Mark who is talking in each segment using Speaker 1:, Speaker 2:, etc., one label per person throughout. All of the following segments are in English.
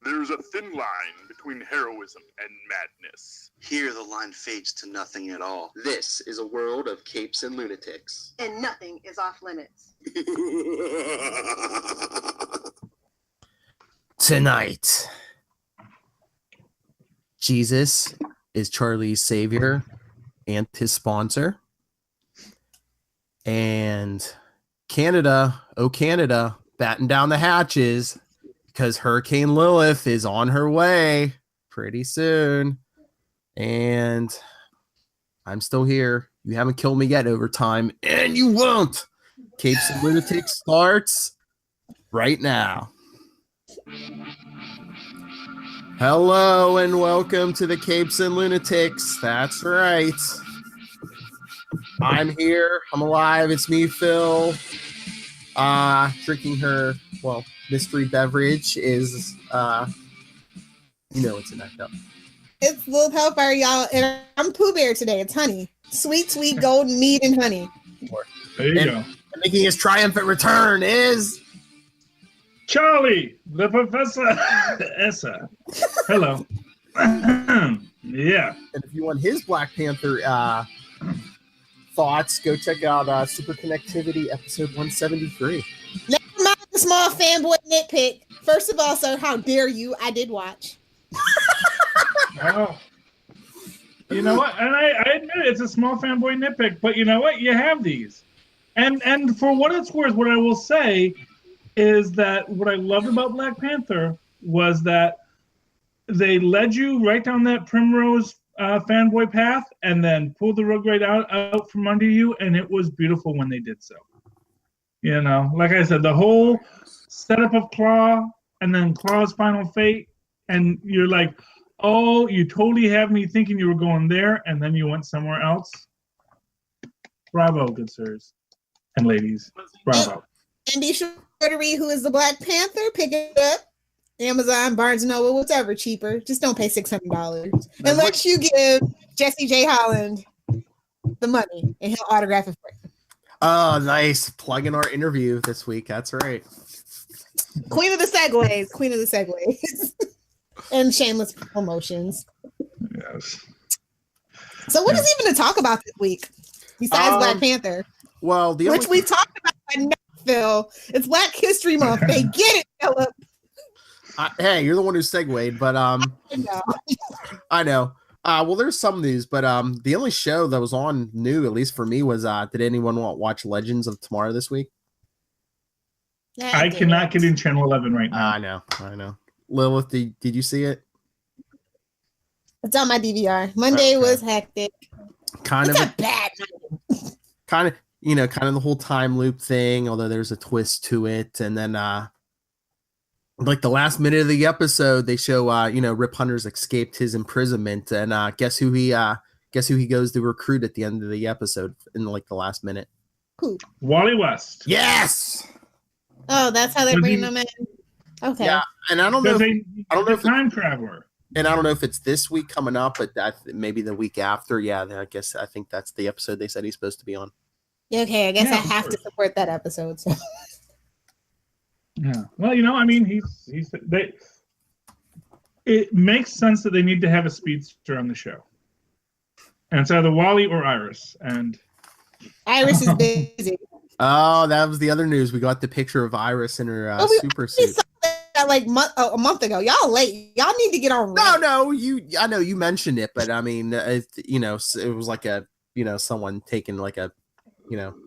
Speaker 1: There's a thin line between heroism and madness.
Speaker 2: Here the line fades to nothing at all.
Speaker 3: This is a world of capes and lunatics.
Speaker 4: And nothing is off limits.
Speaker 5: Tonight, Jesus is Charlie's savior and his sponsor. And Canada, oh Canada, batten down the hatches because Hurricane Lilith is on her way pretty soon. And I'm still here. You haven't killed me yet, Overtime, and you won't. Capes and Lunatics starts right now. Hello and welcome to the Capes and Lunatics. That's right. I'm here. I'm alive. It's me, Phil. Drinking her, mystery beverage is, it's an echo.
Speaker 6: It's Little Hellfire, y'all, and I'm Pooh Bear today. It's honey. Sweet, sweet golden mead and honey.
Speaker 7: There you go.
Speaker 5: Making his triumphant return is...
Speaker 7: Charlie, the Professor Essa. Hello. Yeah.
Speaker 5: And if you want his Black Panther thoughts, go check out Super Connectivity episode 173.
Speaker 6: Never mind the small fanboy nitpick. First of all, sir, how dare you? I did watch.
Speaker 7: Oh. You know what? And I admit it's a small fanboy nitpick, but you know what? You have these. And for what it's worth, what I will say is that what I loved about Black Panther was that they led you right down that Primrose fanboy path and then pulled the rug right out from under you, and it was beautiful when they did so. You know, like I said, the whole setup of Claw and then Claw's final fate, and you're like, oh, you totally have me thinking you were going there, and then you went somewhere else. Bravo, good sirs and ladies. Bravo.
Speaker 6: And be sure to read Who is the Black Panther. Pick it up. Amazon, Barnes & Noble, whatever, cheaper. Just don't pay $600. Unless you give Jesse J. Holland the money, and he'll autograph it for you.
Speaker 5: Oh, nice. Plugging our interview this week. That's right.
Speaker 6: Queen of the segues. And shameless promotions.
Speaker 7: Yes.
Speaker 6: So what is even to talk about this week besides Black Panther?
Speaker 5: Well,
Speaker 6: which we talked about enough, Phil. It's Black History Month. They get it, Philip.
Speaker 5: Hey, you're the one who segued, but I know. Well, there's some news, but the only show that was on new, at least for me, was did anyone watch Legends of Tomorrow this week?
Speaker 7: I cannot get in Channel 11 right now.
Speaker 5: I know. Lilith, did you see it?
Speaker 6: It's on my DVR. Monday was hectic.
Speaker 5: Kind
Speaker 6: it's
Speaker 5: of
Speaker 6: a bad night.
Speaker 5: Kind of the whole time loop thing, although there's a twist to it. And then like the last minute of the episode, they show Rip Hunter's escaped his imprisonment, and guess who he goes to recruit at the end of the episode in like the last minute?
Speaker 6: Who?
Speaker 7: Wally West.
Speaker 5: Yes.
Speaker 6: Oh, that's how they bring them in. Okay.
Speaker 5: Yeah, and I don't know if
Speaker 7: time traveler.
Speaker 5: And I don't know if it's this week coming up, but maybe the week after. Yeah, I think that's the episode they said he's supposed to be on.
Speaker 6: Okay, I guess I have to support that episode. So.
Speaker 7: Yeah. Well, it makes sense that they need to have a speedster on the show. And it's either Wally or Iris. And
Speaker 6: Iris is busy.
Speaker 5: Oh, that was the other news. We got the picture of Iris in her super suit.
Speaker 6: Like a month ago. Y'all late. Y'all need to get on.
Speaker 5: No, I know you mentioned it, but I mean, it was like someone taking like a,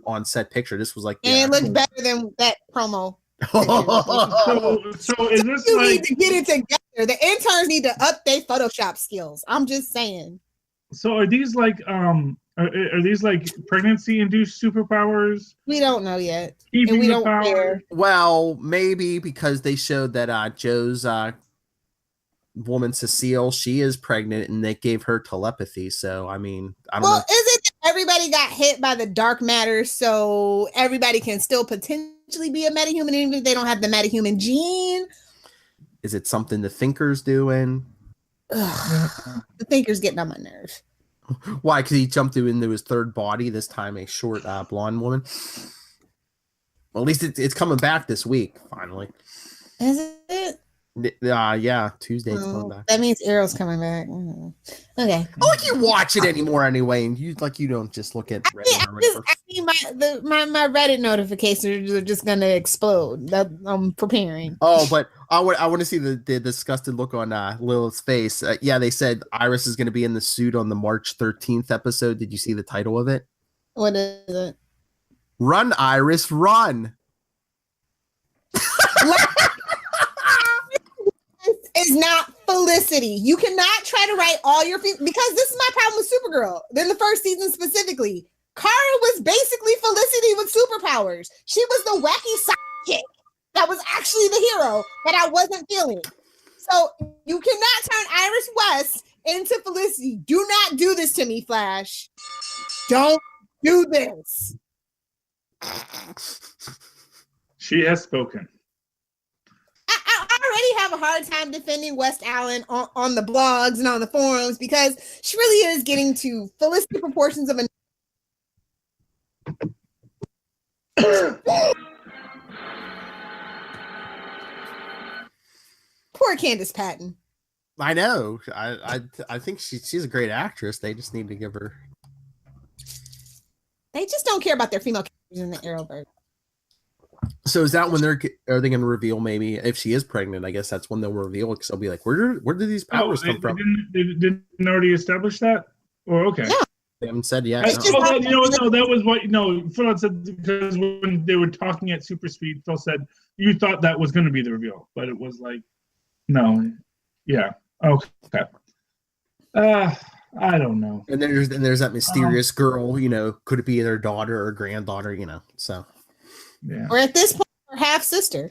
Speaker 5: on set picture. This was like,
Speaker 6: and it looked better than that promo.
Speaker 7: so is this
Speaker 6: you need to get it together? The interns need to up their Photoshop skills. I'm just saying.
Speaker 7: So are these like are these like pregnancy-induced superpowers?
Speaker 6: We don't know yet.
Speaker 7: And
Speaker 6: we don't care.
Speaker 5: Well, maybe because they showed that Joe's woman Cecile, she is pregnant, and they gave her telepathy. So I mean, I don't know.
Speaker 6: Is it that everybody got hit by the dark matter, so everybody can still potentially be a metahuman even if they don't have the metahuman gene?
Speaker 5: Is it something the Thinker's doing?
Speaker 6: The Thinker's getting on my nerves.
Speaker 5: Why? Because he jumped into his third body, this time a short blonde woman. Well, at least it's coming back this week, finally.
Speaker 6: Is it?
Speaker 5: Yeah, Tuesday it's coming back.
Speaker 6: That means Arrow's coming back. Okay.
Speaker 5: I don't like you watch it anymore anyway, and you don't just look at Reddit or whatever.
Speaker 6: My Reddit notifications are just gonna explode. That I'm preparing.
Speaker 5: Oh, but I want to see the disgusted look on Lilith's face. Yeah, they said Iris is going to be in the suit on the March 13th episode. Did you see the title of it?
Speaker 6: What is it?
Speaker 5: Run, Iris, run.
Speaker 6: Is not Felicity. You cannot try to write all your people, because this is my problem with Supergirl. Then the first season specifically, Kara was basically Felicity with superpowers. She was the wacky sidekick that was actually the hero that I wasn't feeling. So you cannot turn Iris West into Felicity. Do not do this to me, Flash. Don't do this.
Speaker 7: She has spoken.
Speaker 6: I already have a hard time defending West Allen on the blogs and on the forums because she really is getting to Felicity proportions of Poor Candace Patton.
Speaker 5: I know. I think she's a great actress. They just need to give her.
Speaker 6: They just don't care about their female characters in the Arrowverse.
Speaker 5: So is that when are they going to reveal, maybe if she is pregnant? I guess that's when they'll reveal it, because they'll be like, where did these powers come from?
Speaker 7: They didn't already establish that? Or okay.
Speaker 6: No.
Speaker 5: They haven't said yet.
Speaker 7: That was what Phil said, because when they were talking at Super Speed, Phil said you thought that was going to be the reveal, but it was like, no, yeah, okay. I don't know.
Speaker 5: And there's that mysterious girl. Could it be their daughter or granddaughter? So.
Speaker 7: Yeah.
Speaker 6: Or at this point, her half sister.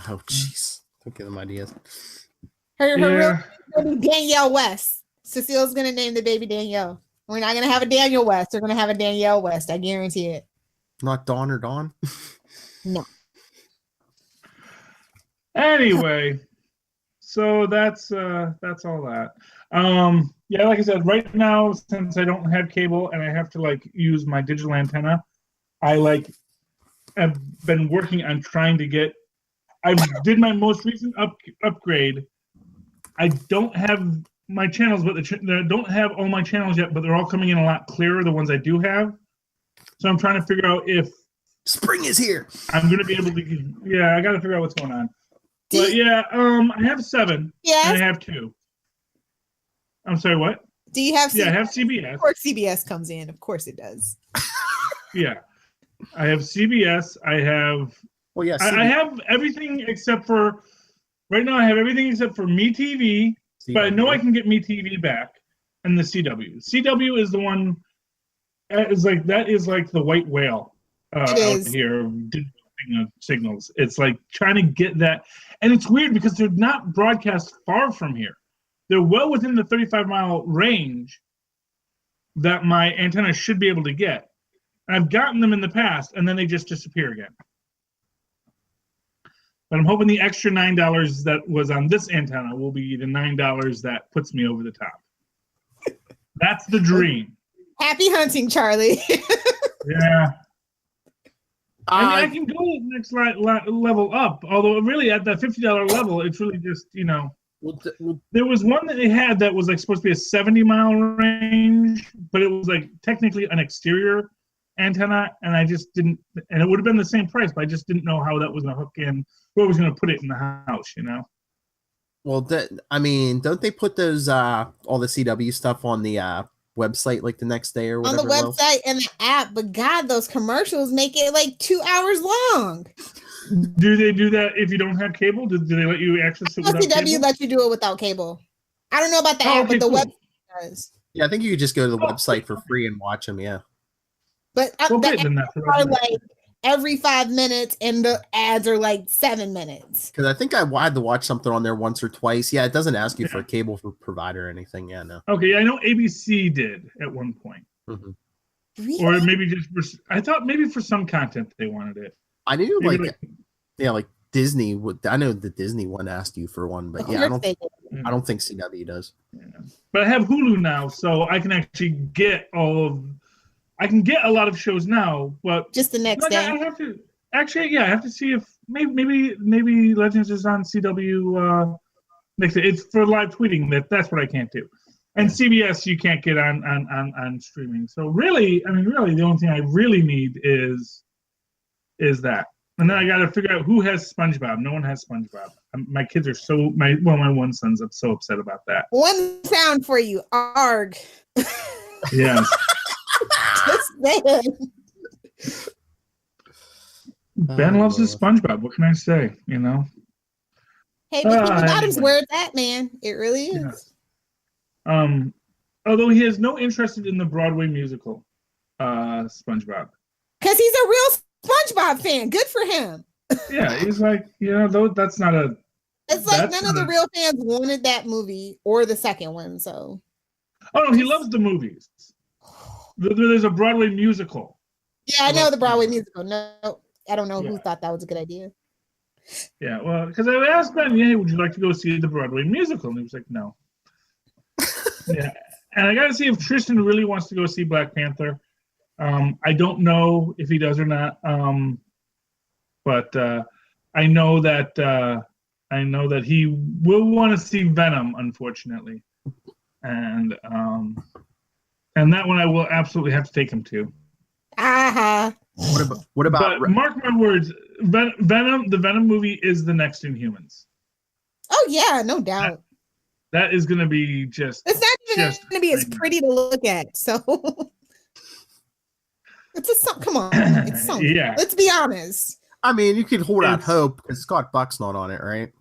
Speaker 5: Oh, jeez! Don't give them ideas.
Speaker 6: Her real name is Danielle West. Cecile's gonna name the baby Danielle. We're not gonna have a Daniel West. We're gonna have a Danielle West. I guarantee it.
Speaker 5: Not Dawn or Dawn.
Speaker 6: No.
Speaker 7: Anyway, so that's all that. Yeah, like I said, right now, since I don't have cable and I have to use my digital antenna, I've been working on trying to get. I did my most recent upgrade. I don't have my channels, but I don't have all my channels yet, but they're all coming in a lot clearer, the ones I do have. So I'm trying to figure out if
Speaker 5: spring is here.
Speaker 7: I'm going to be able to. Yeah, I got to figure out what's going on. But yeah, I have 7.
Speaker 6: Yes.
Speaker 7: And I have 2. I'm sorry, what?
Speaker 6: Do you have?
Speaker 7: Yeah, I have CBS.
Speaker 6: Of course, CBS comes in. Of course, it does.
Speaker 7: Yeah. I have CBS. I have.
Speaker 5: Well, yeah.
Speaker 7: I have everything except for. Right now, I have everything except for MeTV, but I know I can get MeTV back, and the CW. CW is the one. That is like the white whale out here. Signals. It's like trying to get that, and it's weird because they're not broadcast far from here. They're well within the 35-mile range that my antenna should be able to get. I've gotten them in the past, and then they just disappear again. But I'm hoping the extra $9 that was on this antenna will be the $9 that puts me over the top. That's the dream.
Speaker 6: Happy hunting, Charlie.
Speaker 7: Yeah. I can go the next level up, although really at that $50 level, it's really just, there was one that they had that was supposed to be a 70-mile range, but it was technically an exterior antenna, and I just didn't, and it would have been the same price, but I just didn't know how that was going to hook in, where was going to put it in the house,
Speaker 5: Well, don't they put those all the CW stuff on the website the next day or whatever?
Speaker 6: On the website and the app, but God, those commercials make it 2 hours long.
Speaker 7: Do they do that if you don't have cable? Do they let you access it without
Speaker 6: CW
Speaker 7: cable?
Speaker 6: let you do it without cable. I don't know about the app, but the website does.
Speaker 5: Yeah, I think you could just go to the website for free and watch them. Yeah.
Speaker 6: But
Speaker 7: Well,
Speaker 6: the
Speaker 7: great, then
Speaker 6: ads
Speaker 7: that's
Speaker 6: are
Speaker 7: right.
Speaker 6: every 5 minutes, and the ads are 7 minutes.
Speaker 5: Because I think I had to watch something on there once or twice. Yeah, it doesn't ask you for a cable provider or anything. Yeah, no.
Speaker 7: Okay, I know ABC did at one point.
Speaker 5: Mm-hmm.
Speaker 6: Really?
Speaker 7: Or maybe I thought maybe for some content they wanted it.
Speaker 5: I knew
Speaker 7: Maybe
Speaker 5: Disney would. I know the Disney one asked you for one, but yeah, I don't think CW does.
Speaker 7: Yeah. But I have Hulu now, so I can actually get I can get a lot of shows now, but
Speaker 6: just the next day.
Speaker 7: I have to see if maybe Legends is on CW. It's for live tweeting. That's what I can't do. And CBS you can't get on streaming. So really, the only thing I really need is that. And then I got to figure out who has SpongeBob. No one has SpongeBob. My kids are my one son's so upset about that.
Speaker 6: One sound for you, arg.
Speaker 7: Yes.
Speaker 6: Just saying.
Speaker 7: Ben loves his SpongeBob. What can I say? You know.
Speaker 6: Hey, but the bottom's
Speaker 7: anyway.
Speaker 6: where it's at, man. It really is.
Speaker 7: Yeah. Although he has no interest in the Broadway musical, SpongeBob.
Speaker 6: Because he's a real SpongeBob fan. Good for him.
Speaker 7: Yeah, he's like, though that's not a.
Speaker 6: It's like none of the real fans wanted that movie or the second one. So.
Speaker 7: Oh no, he loves the movies. There's a Broadway musical.
Speaker 6: Yeah, I know the Broadway musical. No, I don't know who thought that was a good idea.
Speaker 7: Yeah, well, because I asked Ben, hey, would you like to go see the Broadway musical? And he was like, no. Yeah, and I got to see if Tristan really wants to go see Black Panther. I don't know if he does or not. But I know that he will want to see Venom, unfortunately, and that one I will absolutely have to take him to.
Speaker 5: What about?
Speaker 7: But mark my words, Venom. The Venom movie is the next Inhumans.
Speaker 6: Oh yeah, no doubt.
Speaker 7: That is going to be just.
Speaker 6: It's not even going to be as pretty to look at. So it's come on, it's something.
Speaker 7: Yeah.
Speaker 6: Let's be honest.
Speaker 5: I mean, you could hold out hope because Scott Buck's not on it, right?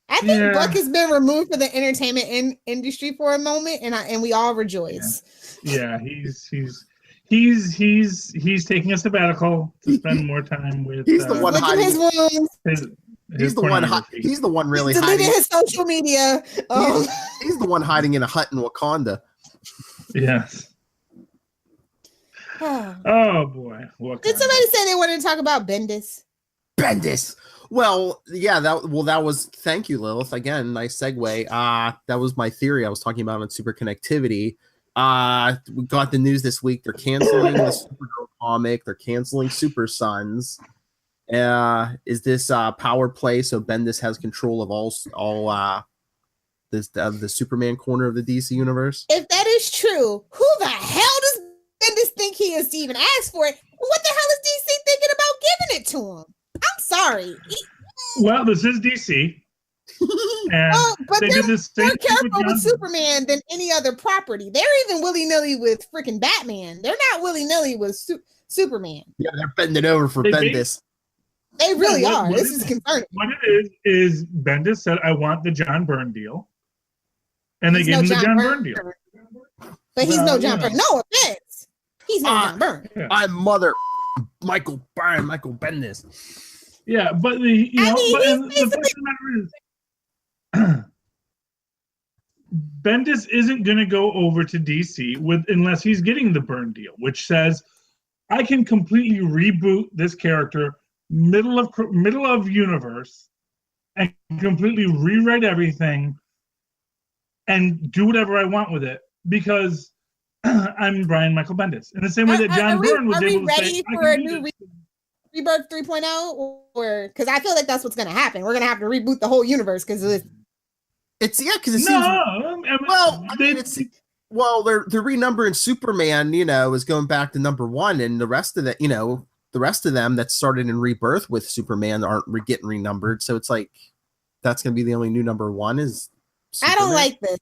Speaker 6: I think Buck has been removed from the entertainment industry for a moment, and we all rejoice.
Speaker 7: Yeah, he's taking a sabbatical to spend more time with.
Speaker 5: He's the one hiding
Speaker 6: his wounds.
Speaker 5: He's the one really
Speaker 6: he's
Speaker 5: hiding.
Speaker 6: His social media.
Speaker 5: He's the one hiding in a hut in Wakanda.
Speaker 7: Yes. Oh boy!
Speaker 6: Did somebody say they wanted to talk about Bendis?
Speaker 5: Bendis. Well, yeah. That was. Thank you, Lilith. Again, nice segue. That was my theory I was talking about on super connectivity. We got the news this week. They're canceling the Supergirl comic. They're canceling Super Sons. Is this power play so Bendis has control of all the Superman corner of the DC universe?
Speaker 6: If that is true, who the hell does Bendis think he is to even ask for it? What the hell is DC thinking about giving it to him? I'm sorry.
Speaker 7: Well, this is DC. And
Speaker 6: but
Speaker 7: they
Speaker 6: they're
Speaker 7: did this thing
Speaker 6: more careful with Superman than any other property. They're even willy-nilly with freaking Batman. They're not willy-nilly with Superman.
Speaker 5: Yeah, they're bending over for Bendis.
Speaker 6: They really are. This is concerning.
Speaker 7: What it is Bendis said, I want the John Byrne deal. And they gave him the John Byrne deal.
Speaker 6: But he's no John Byrne. No offense. He's no John Byrne.
Speaker 5: Yeah. I'm mother Michael Bendis.
Speaker 7: Yeah, but the matter is Bendis isn't going to go over to DC unless he's getting the Byrne deal, which says I can completely reboot this character middle of universe and completely rewrite everything and do whatever I want with it because I'm Brian Michael Bendis. In the same way that John Byrne was able to say,
Speaker 6: ready for a new Rebirth 3.0? Or because I feel like that's what's going to happen. We're going to have to reboot the whole universe because
Speaker 5: they're renumbering Superman, is going back to number 1, and the rest of them that started in Rebirth with Superman aren't getting renumbered. So it's like that's going to be the only new number 1 is Superman.
Speaker 6: I don't like this.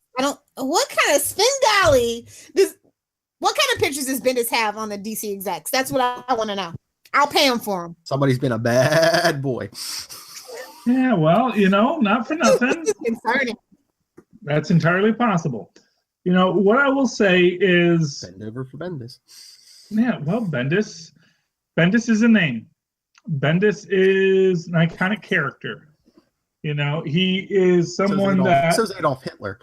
Speaker 6: What kind of Svengali what kind of pictures does Bendis have on the DC execs? That's what I want to know. I'll pay him for him.
Speaker 5: Somebody's been a bad boy.
Speaker 7: Yeah, well, not for nothing.
Speaker 6: This is concerning.
Speaker 7: That's entirely possible. What I will say is
Speaker 5: bend over for Bendis.
Speaker 7: Yeah, well, Bendis is a name. Bendis is an iconic character. He is someone
Speaker 5: so's Adolf Hitler.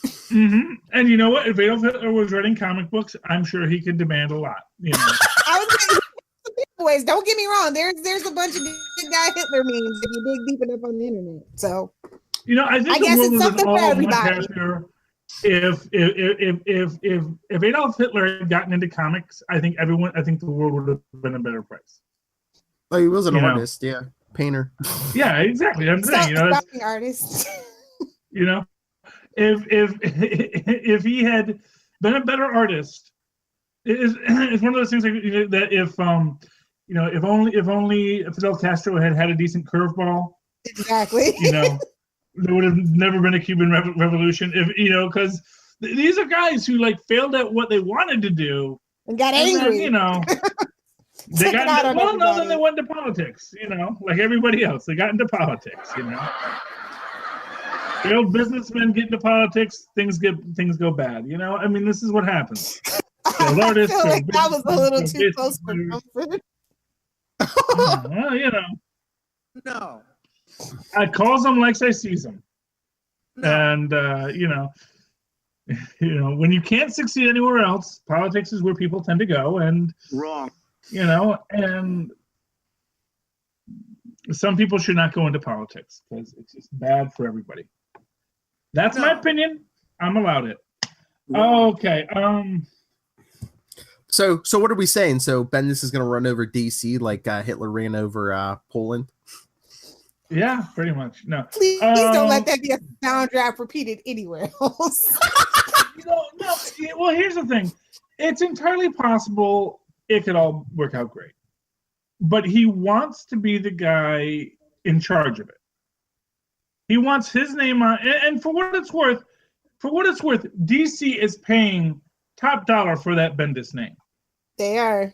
Speaker 7: Mm-hmm. And you know what? If Adolf Hitler was writing comic books, I'm sure he could demand a lot.
Speaker 6: I was ways. Don't get me wrong. There's a bunch of good guy Hitler memes if you dig deep enough on the internet. So
Speaker 7: I think
Speaker 6: guess it's something for everybody.
Speaker 7: If Adolf Hitler had gotten into comics, I think the world would have been a better place.
Speaker 5: Oh, he was an
Speaker 7: You know.
Speaker 5: artist, yeah, painter.
Speaker 7: Yeah, exactly. I'm saying,
Speaker 6: Stopping artist.
Speaker 7: you know, if he had been a better artist, it's one of those things like, that if only Fidel Castro had a decent curveball,
Speaker 6: Exactly.
Speaker 7: There would have never been a Cuban revolution. Because these are guys who like failed at what they wanted to do
Speaker 6: And got angry.
Speaker 7: Then, they
Speaker 6: Took it out on
Speaker 7: then they went into politics. Like everybody else, they got into politics. Failed businessmen get into politics, things go bad. I mean, this is what happens. Failed artists,
Speaker 6: I feel like that was a little too close for comfort.
Speaker 7: Well,
Speaker 5: No.
Speaker 7: I calls them like I sees them.
Speaker 5: No.
Speaker 7: And when you can't succeed anywhere else, politics is where people tend to go. And
Speaker 2: Wrong.
Speaker 7: and some people should not go into politics because it's just bad for everybody. That's my opinion. I'm allowed it. Okay.
Speaker 5: So what are we saying? So Bendis is going to run over DC like Hitler ran over Poland?
Speaker 7: Yeah, pretty much. No.
Speaker 6: Please don't let that be a sound drop repeated anywhere else.
Speaker 7: No. Well, here's the thing. It's entirely possible it could all work out great. But he wants to be the guy in charge of it. He wants his name on, and for what it's worth, DC is paying top dollar for that Bendis name.
Speaker 6: They are.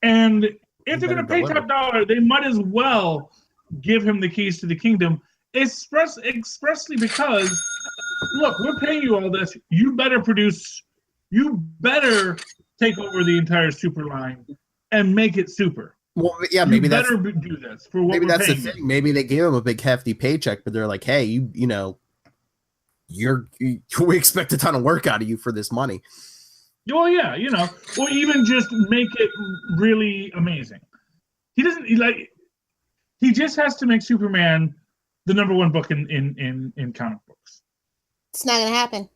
Speaker 7: And if they're going to pay top dollar, they might as well give him the keys to the kingdom, expressly because, look, we're paying you all this. You better take over the entire super line and make it super.
Speaker 5: Well, yeah, maybe
Speaker 7: you better do this for what
Speaker 5: maybe
Speaker 7: we're
Speaker 5: that's the
Speaker 7: paying
Speaker 5: thing. Maybe they gave him a big hefty paycheck, but they're like, hey, we expect a ton of work out of you for this money.
Speaker 7: Well, yeah, or even just make it really amazing. He just has to make Superman the #1 book in comic books.
Speaker 6: It's not gonna happen.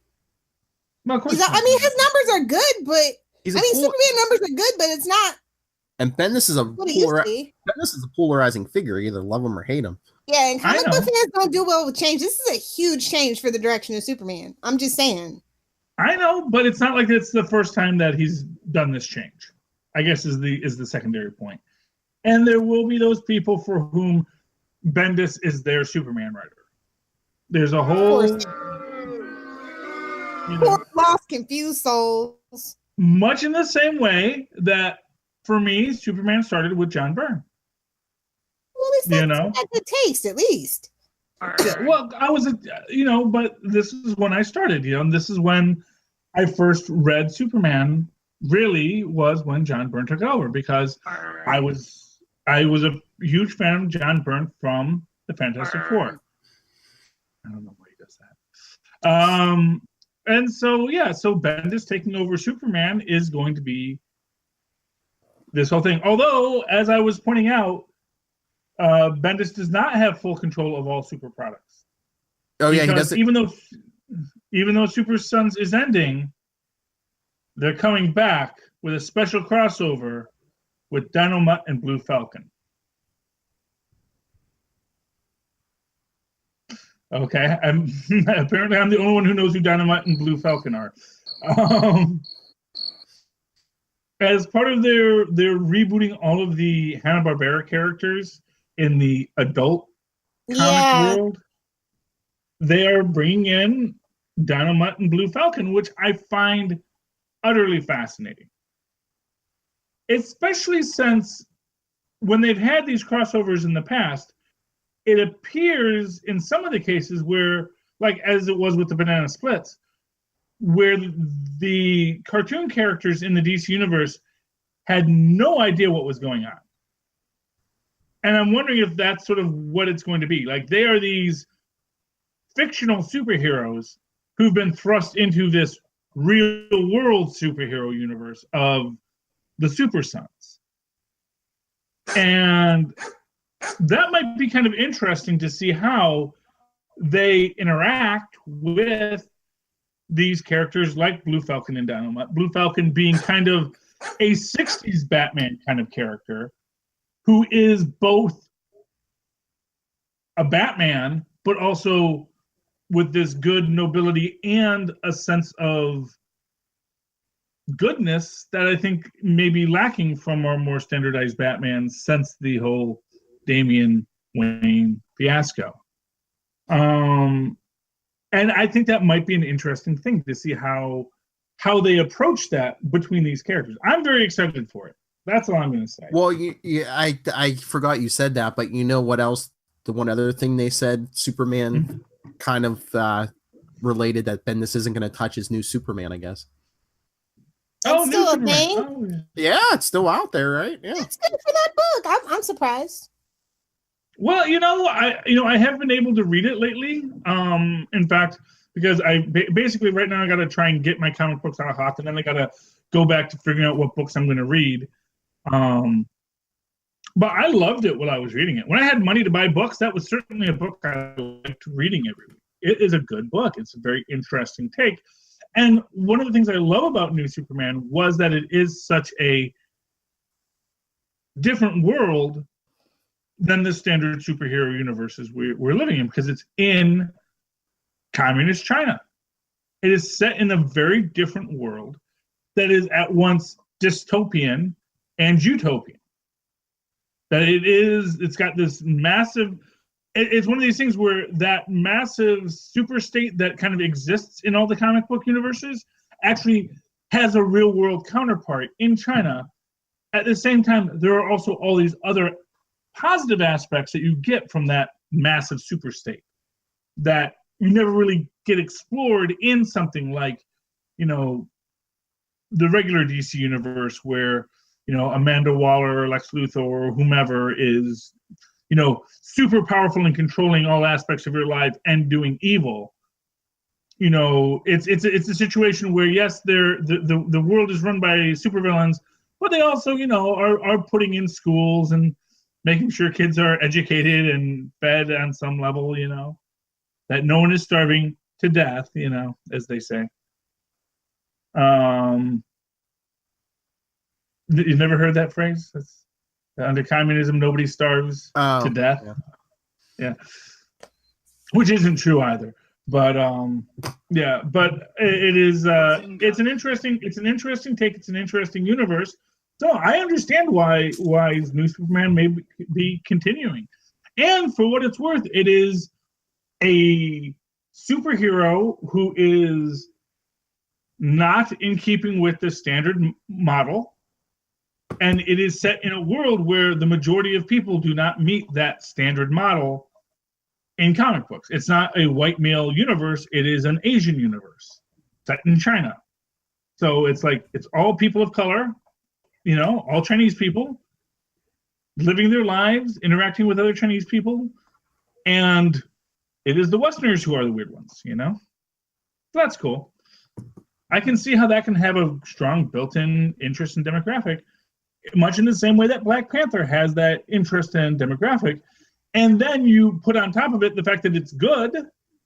Speaker 7: Well, of course
Speaker 6: his numbers are good, but Superman numbers are good, but it's not.
Speaker 5: And Bendis is a polarizing figure. You either love him or hate him.
Speaker 6: Yeah, and comic book fans don't do well with change. This is a huge change for the direction of Superman. I'm just saying.
Speaker 7: I know, but it's not like it's the first time that he's done this change. I guess is the secondary point. And there will be those people for whom Bendis is their Superman writer. There's a whole
Speaker 6: poor, lost, confused souls.
Speaker 7: Much in the same way that for me, Superman started with John Byrne.
Speaker 6: Well, it's not good taste, at least.
Speaker 7: Yeah, well, I was, but this is when I started, this is when I first read Superman, really was when John Byrne took over, because I was a huge fan of John Byrne from the Fantastic Four. I don't know why he does that. And so, so Bendis taking over Superman is going to be this whole thing. Although, as I was pointing out, Bendis does not have full control of all super products.
Speaker 5: Oh yeah, he doesn't.
Speaker 7: Even though Super Sons is ending, they're coming back with a special crossover with Dynamite and Blue Falcon. Okay, apparently I'm the only one who knows who Dynamite and Blue Falcon are. As part of their rebooting all of the Hanna-Barbera characters in the adult comic world, they are bringing in Dynamite and Blue Falcon, which I find utterly fascinating. Especially since when they've had these crossovers in the past, it appears in some of the cases where, like as it was with the Banana Splits, where the cartoon characters in the DC universe had no idea what was going on. And I'm wondering if that's sort of what it's going to be. Like, they are these fictional superheroes who've been thrust into this real-world superhero universe of the Super Sons. And that might be kind of interesting to see how they interact with these characters like Blue Falcon and Dynamite. Blue Falcon being kind of a 60s Batman kind of character, who is both a Batman, but also with this good nobility and a sense of goodness that I think may be lacking from our more standardized Batman since the whole Damian Wayne fiasco. And I think that might be an interesting thing to see how they approach that between these characters. I'm very excited for it. That's all I'm going to say.
Speaker 5: Well, I forgot you said that, but you know what else? The one other thing they said, Superman kind of related that Bendis isn't going to touch his new Superman, I guess.
Speaker 6: It's still a
Speaker 7: Superman.
Speaker 6: thing?
Speaker 7: Oh, yeah.
Speaker 5: Yeah, it's still out there, right? Yeah.
Speaker 6: That's good for that book. I'm surprised.
Speaker 7: Well, I have been able to read it lately. In fact, because I basically right now I got to try and get my comic books out of hot, and then I got to go back to figuring out what books I'm going to read. But I loved it while I was reading it. When I had money to buy books, that was certainly a book I liked reading every week. It is a good book. It's a very interesting take. And one of the things I love about New Superman was that it is such a different world than the standard superhero universes we're living in, because it's in communist China. It is set in a very different world that is at once dystopian and utopian. That it's got this massive, it's one of these things where that massive super state that kind of exists in all the comic book universes actually has a real world counterpart in China. At the same time, there are also all these other positive aspects that you get from that massive super state that you never really get explored in something like, the regular DC universe where, Amanda Waller or Lex Luthor or whomever is, super powerful and controlling all aspects of your life and doing evil. It's a situation where, yes, the world is run by supervillains, but they also, are putting in schools and making sure kids are educated and fed on some level, that no one is starving to death, as they say. You've never heard that phrase? That's, under communism, nobody starves to death. Yeah. Which isn't true either. But but it is it's an interesting take. It's an interesting universe. So I understand why New Superman may be continuing. And for what it's worth, it is a superhero who is not in keeping with the standard model. And it is set in a world where the majority of people do not meet that standard model in comic books. It's not a white male universe. It is an Asian universe set in China. So it's all people of color, all Chinese people living their lives, interacting with other Chinese people. And it is the Westerners who are the weird ones, So that's cool. I can see how that can have a strong built-in interest in demographic, much in the same way that Black Panther has that interest in demographic. And then you put on top of it the fact that it's good,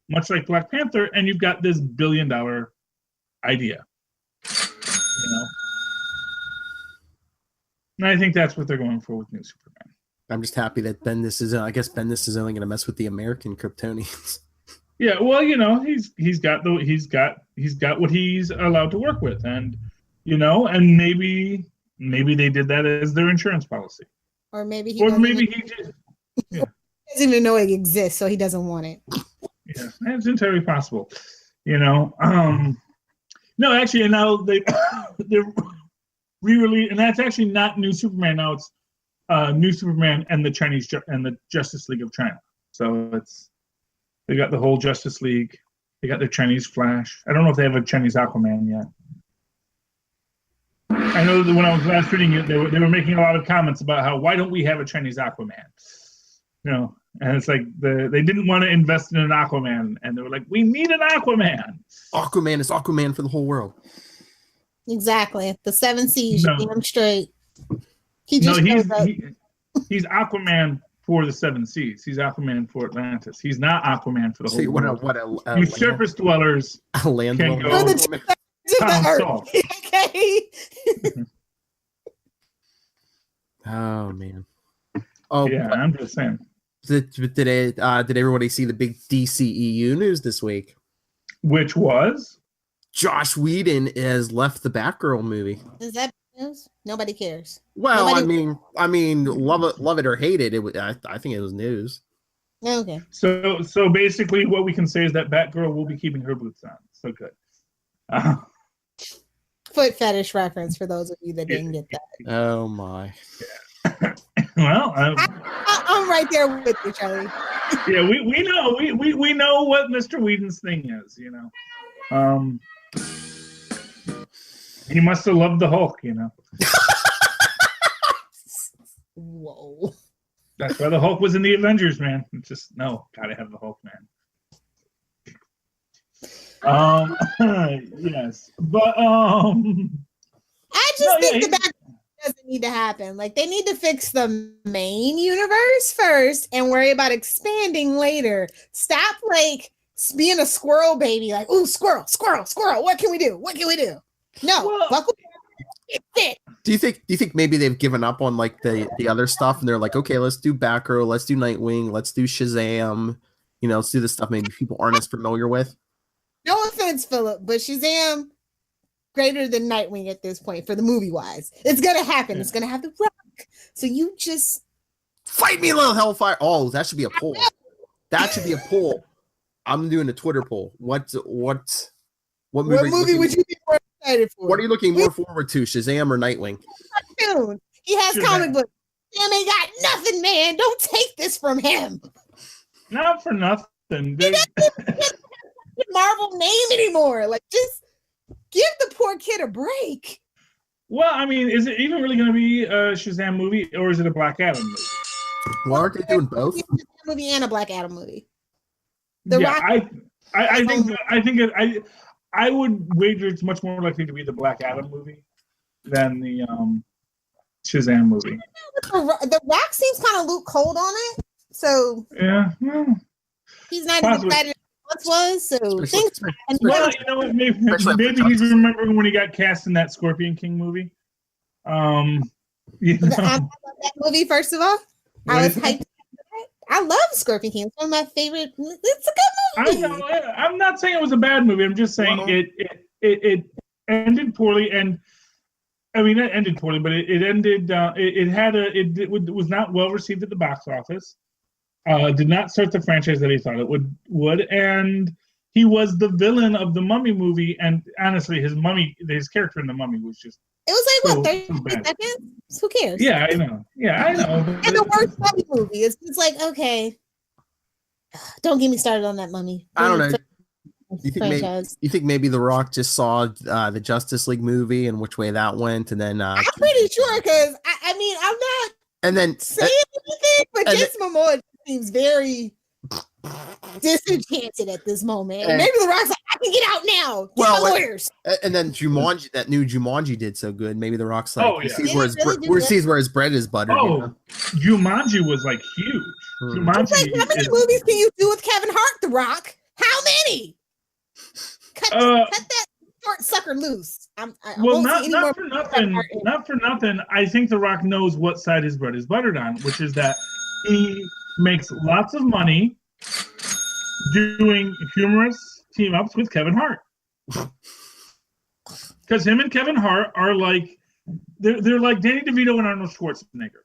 Speaker 7: much like Black Panther, and you've got this $1 billion idea. And I think that's what they're going for with New Superman.
Speaker 5: I'm just happy that Bendis is only going to mess with the American Kryptonians.
Speaker 7: Yeah, well, he's got what he's allowed to work with, and and maybe they did that as their insurance policy,
Speaker 6: or maybe
Speaker 7: he just
Speaker 6: doesn't even know it exists, so he doesn't want it.
Speaker 7: Yeah, it's entirely possible. No, actually, and now they're re-released, and that's actually not New Superman. Now it's New Superman and the Justice League of China. So they got the whole Justice League. They got their Chinese Flash. I don't know if they have a Chinese Aquaman yet. I know that when I was last reading it, they were making a lot of comments about why don't we have a Chinese Aquaman? And it's like they didn't want to invest in an Aquaman, and they were like, we need an Aquaman.
Speaker 5: Aquaman is Aquaman for the whole world.
Speaker 6: Exactly. The 7 seas, you get him straight.
Speaker 7: He's Aquaman for the 7 seas. He's Aquaman for Atlantis. He's not Aquaman for the whole world. You surface dwellers
Speaker 5: a land
Speaker 7: can go pound salt.
Speaker 6: Okay.
Speaker 5: Oh man. Oh,
Speaker 7: Yeah, I'm just saying.
Speaker 5: did everybody see the big DCEU news this week?
Speaker 7: Which was?
Speaker 5: Josh Whedon has left the Batgirl movie.
Speaker 6: Is that news? Nobody cares.
Speaker 5: Well,
Speaker 6: Nobody-
Speaker 5: I mean, love it or hate it. I think it was news.
Speaker 6: Okay.
Speaker 7: So basically, what we can say is that Batgirl will be keeping her boots on. So good.
Speaker 6: Foot fetish reference for those of you that didn't get that.
Speaker 5: Oh my.
Speaker 7: Well,
Speaker 6: I'm right there with you, Charlie.
Speaker 7: yeah, we know what Mr. Whedon's thing is. You know, he must have loved the Hulk. You know,
Speaker 6: Whoa.
Speaker 7: that's why the Hulk was in the Avengers, man. It's just gotta have the Hulk, man. Yes, but
Speaker 6: I just think the back doesn't need to happen. Like, they need to fix the main universe first and worry about expanding later. Stop like being a squirrel baby. Like, ooh, squirrel. What can we do? No,
Speaker 7: Well-
Speaker 6: buckle down. It's it.
Speaker 5: Do you think maybe they've given up on like the other stuff and they're like, okay, let's do Batgirl, let's do Nightwing, let's do Shazam, let's do the stuff maybe people aren't as familiar with.
Speaker 6: No offense, Philip, but Shazam greater than Nightwing at this point for the movie wise. It's gonna happen.
Speaker 7: Yeah.
Speaker 6: It's gonna have the Rock. So you just
Speaker 5: Fight me, little Hellfire. Oh, that should be a poll. That should be a poll. I'm doing a Twitter poll. What movie,
Speaker 6: what movie would you be more excited for?
Speaker 5: What are you looking more forward to, Shazam or Nightwing?
Speaker 6: Cartoon. He has
Speaker 7: Shazam.
Speaker 6: comic books. Sam ain't got nothing, man. Don't take this from him.
Speaker 7: not for nothing.
Speaker 6: He doesn't even get the Marvel name anymore. Like, just give the poor kid a break.
Speaker 7: Well, I mean, is it even really going to be a Shazam movie, or is it a Black Adam movie?
Speaker 5: Why aren't they doing both?
Speaker 6: It's a movie and a Black Adam movie.
Speaker 7: I would wager it's much more likely to be the Black Adam movie than the Shazam movie.
Speaker 6: The Rock seems kind of Luke Cold on it, so
Speaker 7: Yeah. Well,
Speaker 6: he's not
Speaker 7: Possibly.
Speaker 6: as excited as he once was. So things.
Speaker 7: well, you know what? Maybe he's remembering when he got cast in that Scorpion King movie.
Speaker 6: I love that movie. First of all, I was hyped. I love Scorpion King. It's one of my favorite. It's a good movie.
Speaker 7: I'm not saying it was a bad movie. I'm just saying it ended poorly, and I mean it ended poorly, but it ended. It was not well received at the box office. Did not start the franchise that he thought it would, and he was the villain of the Mummy movie. And honestly, his character in the Mummy was just.
Speaker 6: It was like,
Speaker 7: so
Speaker 6: 30
Speaker 7: bad.
Speaker 6: seconds? Who cares?
Speaker 7: Yeah, I know.
Speaker 6: And the worst Mummy movie. It's just like, okay. Don't get me started on that Mummy.
Speaker 5: I don't know.
Speaker 6: Franchise.
Speaker 5: You think maybe The Rock just saw the Justice League movie and which way that went, and then
Speaker 6: I'm pretty sure because I mean I'm not
Speaker 5: and then
Speaker 6: saying anything, but Jason Momoa seems very disenchanted at this moment. And maybe The Rock's like, I can get out now. Get my lawyers.
Speaker 5: And then Jumanji, that new Jumanji did so good. Maybe The Rock's like,
Speaker 7: Oh, yeah.
Speaker 5: sees,
Speaker 6: Yeah,
Speaker 5: where his bread is buttered.
Speaker 7: Oh, Jumanji was like huge. Jumanji
Speaker 6: It's like, how many movies can you do with Kevin Hart, The Rock? How many? Cut that short sucker loose. I
Speaker 7: well,
Speaker 6: won't see any more
Speaker 7: not for nothing. Not for nothing. I think The Rock knows what side his bread is buttered on, which is that he makes lots of money doing humorous team ups with Kevin Hart. Because him and Kevin Hart are like they're like Danny DeVito and Arnold Schwarzenegger.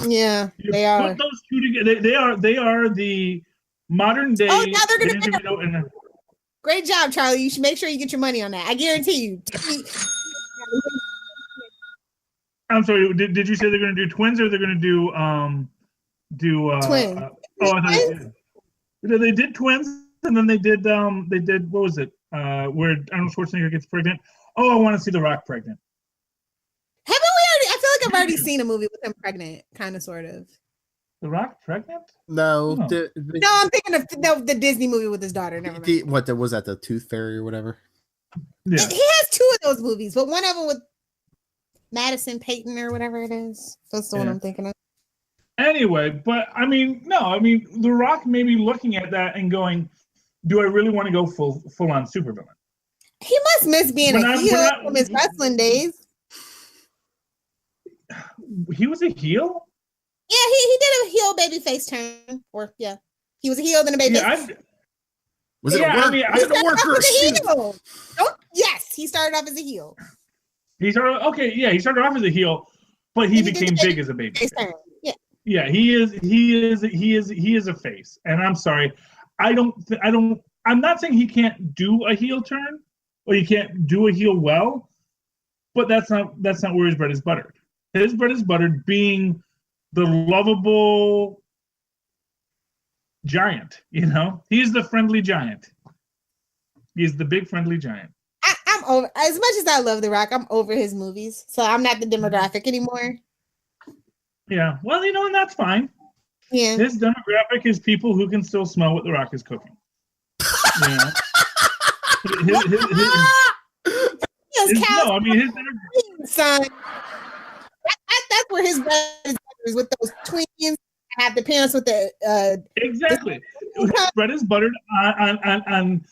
Speaker 6: Yeah, they are.
Speaker 7: Put those two together. They are the modern day.
Speaker 6: Oh, now they're gonna
Speaker 7: Danny DeVito and
Speaker 6: Great job, Charlie. You should make sure you get your money on that. I guarantee you.
Speaker 7: I'm sorry. Did you say they're going to do twins or they're going to do
Speaker 6: Twins.
Speaker 7: They did twins and then they did what was it? Where Arnold Schwarzenegger gets pregnant. Oh, I want to see The Rock pregnant.
Speaker 6: Haven't we already? I feel like I've already seen a movie with him pregnant, kind of, sort of.
Speaker 7: The Rock pregnant?
Speaker 5: No,
Speaker 7: Oh.
Speaker 6: No, I'm thinking of the Disney movie with his daughter. Never mind.
Speaker 5: what was that? The Tooth Fairy or whatever.
Speaker 7: Yeah.
Speaker 6: He has two of those movies, but one of them with Madison Payton or whatever it is. That's the one
Speaker 7: Yeah.
Speaker 6: I'm thinking of.
Speaker 7: Anyway, but I mean, The Rock may be looking at that and going, "Do I really want to go full on supervillain?"
Speaker 6: He must miss being a heel from his wrestling days.
Speaker 7: He was a heel?
Speaker 6: Yeah, he did a heel baby face turn. Or yeah. He was a heel then a baby face.
Speaker 5: Was it a work? Was it a work or a shoot?
Speaker 6: Oh, yes, he started off as a heel.
Speaker 7: He started off as a heel, but he became big as a baby face.
Speaker 6: Yeah.
Speaker 7: Yeah, he is a face. And I'm sorry. I'm not saying he can't do a heel turn or he can't do a heel well, but that's not where his bread is buttered. His bread is buttered being the lovable giant, He's the friendly giant. He's the big friendly giant.
Speaker 6: I'm over, as much as I love The Rock, I'm over his movies. So I'm not the demographic anymore.
Speaker 7: Yeah. Well, and that's fine.
Speaker 6: Yeah.
Speaker 7: His demographic is people who can still smell what The Rock is cooking.
Speaker 6: His son. That's where his bread is with those tweens. Have the parents with the
Speaker 7: exactly. His bread is buttered on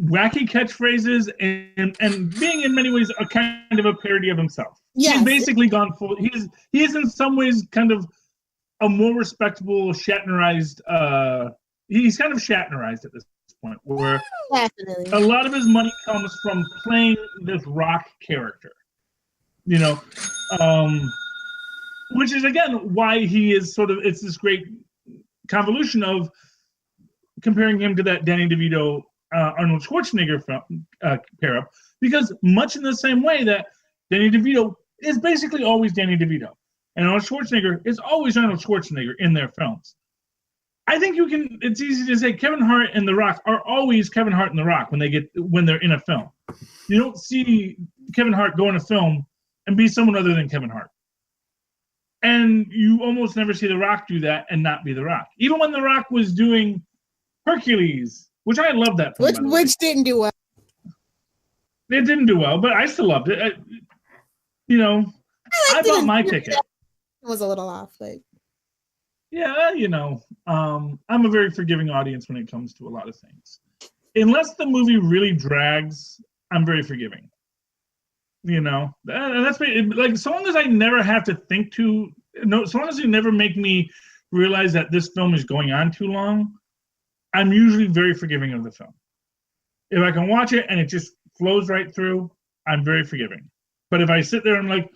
Speaker 7: wacky catchphrases and being in many ways a kind of a parody of himself. Yes. He's basically gone full. He is in some ways kind of a more respectable Shatnerized. He's kind of Shatnerized at this point, where
Speaker 6: definitely
Speaker 7: a lot of his money comes from playing this rock character. Which is again why he is it's this great convolution of comparing him to that Danny DeVito Arnold Schwarzenegger pair up, because much in the same way that Danny DeVito is basically always Danny DeVito and Arnold Schwarzenegger is always Arnold Schwarzenegger in their films. I think it's easy to say Kevin Hart and The Rock are always Kevin Hart and The Rock when they're in a film. You don't see Kevin Hart go in a film and be someone other than Kevin Hart. And you almost never see The Rock do that and not be The Rock. Even when The Rock was doing Hercules, which I love that film.
Speaker 6: Which didn't do well.
Speaker 7: It didn't do well, but I still loved it. I bought my ticket.
Speaker 6: It was a little off, but
Speaker 7: yeah, I'm a very forgiving audience when it comes to a lot of things. Unless the movie really drags, I'm very forgiving. And that's like, so long as I never have to think so long as you never make me realize that this film is going on too long, I'm usually very forgiving of the film. If I can watch it and it just flows right through, I'm very forgiving. But if I sit there and I'm like,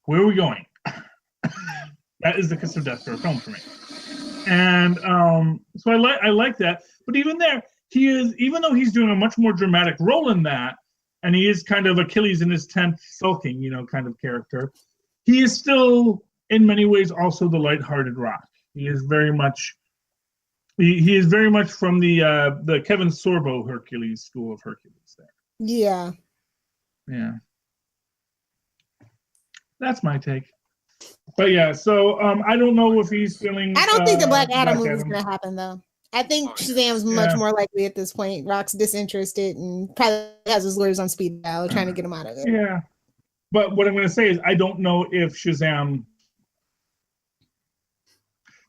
Speaker 7: where are we going? That is the kiss of death for a film for me. And so I like that. But even there, even though he's doing a much more dramatic role in that, and he is kind of Achilles in his tent sulking, kind of character, he is still, in many ways, also the lighthearted Rock. He is very much he is very much from the Kevin Sorbo Hercules school of Hercules there.
Speaker 6: Yeah.
Speaker 7: Yeah. That's my take. But yeah, so I don't know if he's feeling.
Speaker 6: I don't think the Black Adam movie is going to happen, though. I think Shazam's much more likely at this point. Rock's disinterested and probably has his lawyers on speed dial trying to get him out of it.
Speaker 7: Yeah. But what I'm going to say is I don't know if Shazam.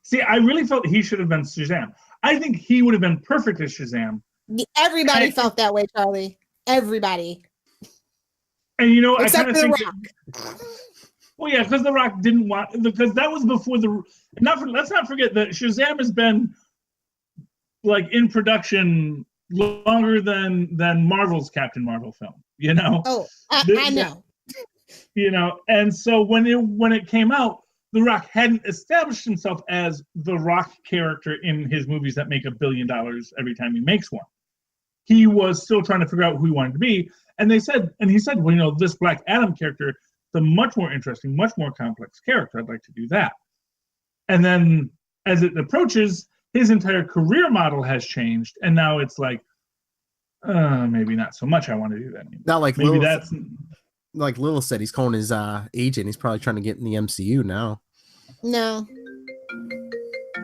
Speaker 7: See, I really felt he should have been Shazam. I think he would have been perfect as Shazam.
Speaker 6: Everybody felt that way, Charlie. Everybody.
Speaker 7: And
Speaker 6: except
Speaker 7: I kind of think. Well, yeah, because The Rock didn't want, because that was before let's not forget that Shazam has been like in production longer than Marvel's Captain Marvel film,
Speaker 6: Oh, I know.
Speaker 7: And so when it came out, The Rock hadn't established himself as the Rock character in his movies that make $1 billion every time he makes one. He was still trying to figure out who he wanted to be. And he said, well, this Black Adam character, the much more interesting, much more complex character. I'd like to do that. And then as it approaches, his entire career model has changed. And now it's like, maybe not so much I want to do that anymore.
Speaker 5: Not like
Speaker 7: maybe
Speaker 5: Lil said, he's calling his agent. He's probably trying to get in the MCU now.
Speaker 6: No.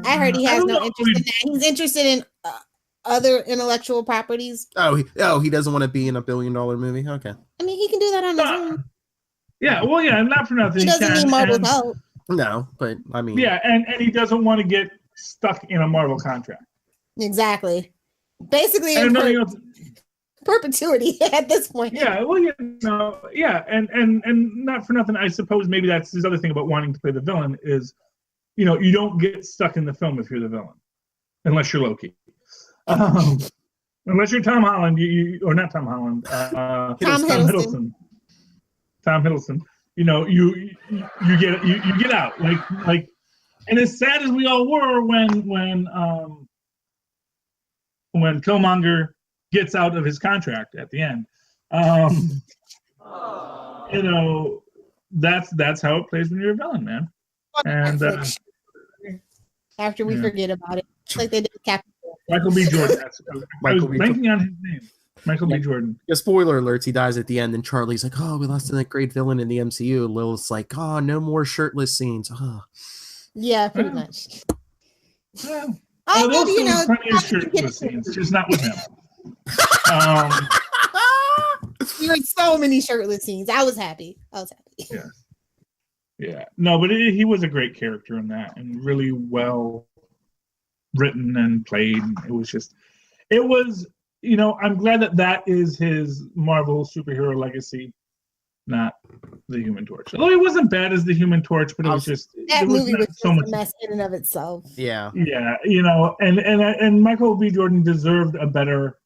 Speaker 6: I heard he has no interest in that. He's interested in other intellectual properties.
Speaker 5: He doesn't want to be in a $1 billion movie? Okay.
Speaker 6: I mean, he can do that on his own.
Speaker 7: Yeah, well, yeah, not for nothing.
Speaker 6: He doesn't need Marvel's help.
Speaker 5: No, but I mean.
Speaker 7: Yeah, and he doesn't want to get stuck in a Marvel contract.
Speaker 6: Exactly. Basically, perpetuity at this point.
Speaker 7: Yeah, well, and not for nothing, I suppose maybe that's his other thing about wanting to play the villain is you don't get stuck in the film if you're the villain, unless you're Loki. Unless you're Tom Holland, or not Tom Holland, Tom Hiddleston. Tom Hiddleston. You get out like, and as sad as we all were when Killmonger gets out of his contract at the end, that's how it plays when you're a villain, man. And
Speaker 6: after we forget about it, like they did Captain
Speaker 7: Michael B. Jordan. I was blanking on his name. Michael B. Jordan.
Speaker 5: Yeah, spoiler alerts, he dies at the end, and Charlie's like, oh, we lost a great villain in the MCU. Lilith's like, oh, no more shirtless scenes. Oh.
Speaker 6: Yeah, pretty much.
Speaker 7: Yeah. There's plenty of shirtless scenes, just not with him.
Speaker 6: There were so many shirtless scenes. I was happy.
Speaker 7: Yeah. Yeah. No, but he was a great character in that, and really well written and played. I'm glad that is his Marvel superhero legacy, not the Human Torch. Although he wasn't bad as the Human Torch, but it was just
Speaker 6: that movie was
Speaker 7: so much
Speaker 6: a mess in and of itself.
Speaker 5: Yeah.
Speaker 7: Yeah, and Michael B. Jordan deserved a better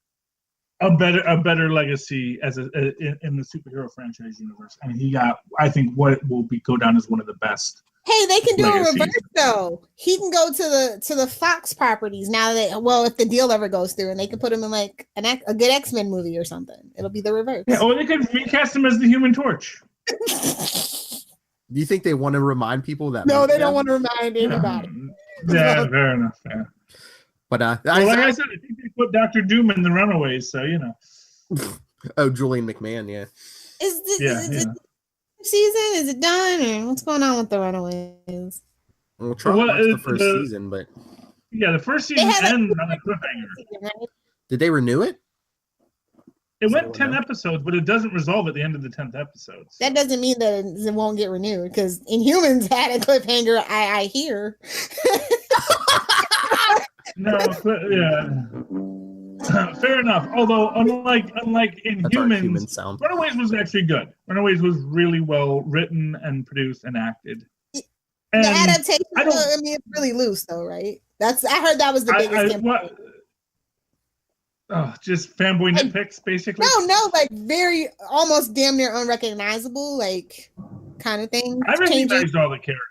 Speaker 7: legacy in the superhero franchise universe, and he got, I think, what will go down as one of the best.
Speaker 6: Hey, they can do a reverse though. He can go to the Fox properties now that, if the deal ever goes through, and they can put him in like a good X-Men movie or something. It'll be the reverse.
Speaker 7: Yeah, or they could recast him as the Human Torch.
Speaker 5: Do you think they want to remind people that?
Speaker 6: No, they don't want to remind anybody.
Speaker 7: Yeah, fair enough. Yeah.
Speaker 5: But
Speaker 7: like I said, I think they put Dr. Doom in the Runaways, so
Speaker 5: Oh, Julian McMahon, yeah.
Speaker 6: Is it season? Is it done, or what's going on with the Runaways?
Speaker 5: Well, the first season, but
Speaker 7: the first season ends on a cliffhanger.
Speaker 6: Right?
Speaker 5: Did they renew it?
Speaker 7: It went 10 episodes, but it doesn't resolve at the end of the 10th episode. So.
Speaker 6: That doesn't mean that it won't get renewed, because Inhumans had a cliffhanger. I hear.
Speaker 7: No, yeah. Fair enough. Although, unlike Inhumans, Runaways was actually good. Runaways was really well written and produced and acted. And
Speaker 6: the adaptation, it's really loose, though, right? I heard that was the biggest.
Speaker 7: Just fanboy nitpicks, basically.
Speaker 6: No, like very almost damn near unrecognizable, like kind of thing.
Speaker 7: I recognized all the characters.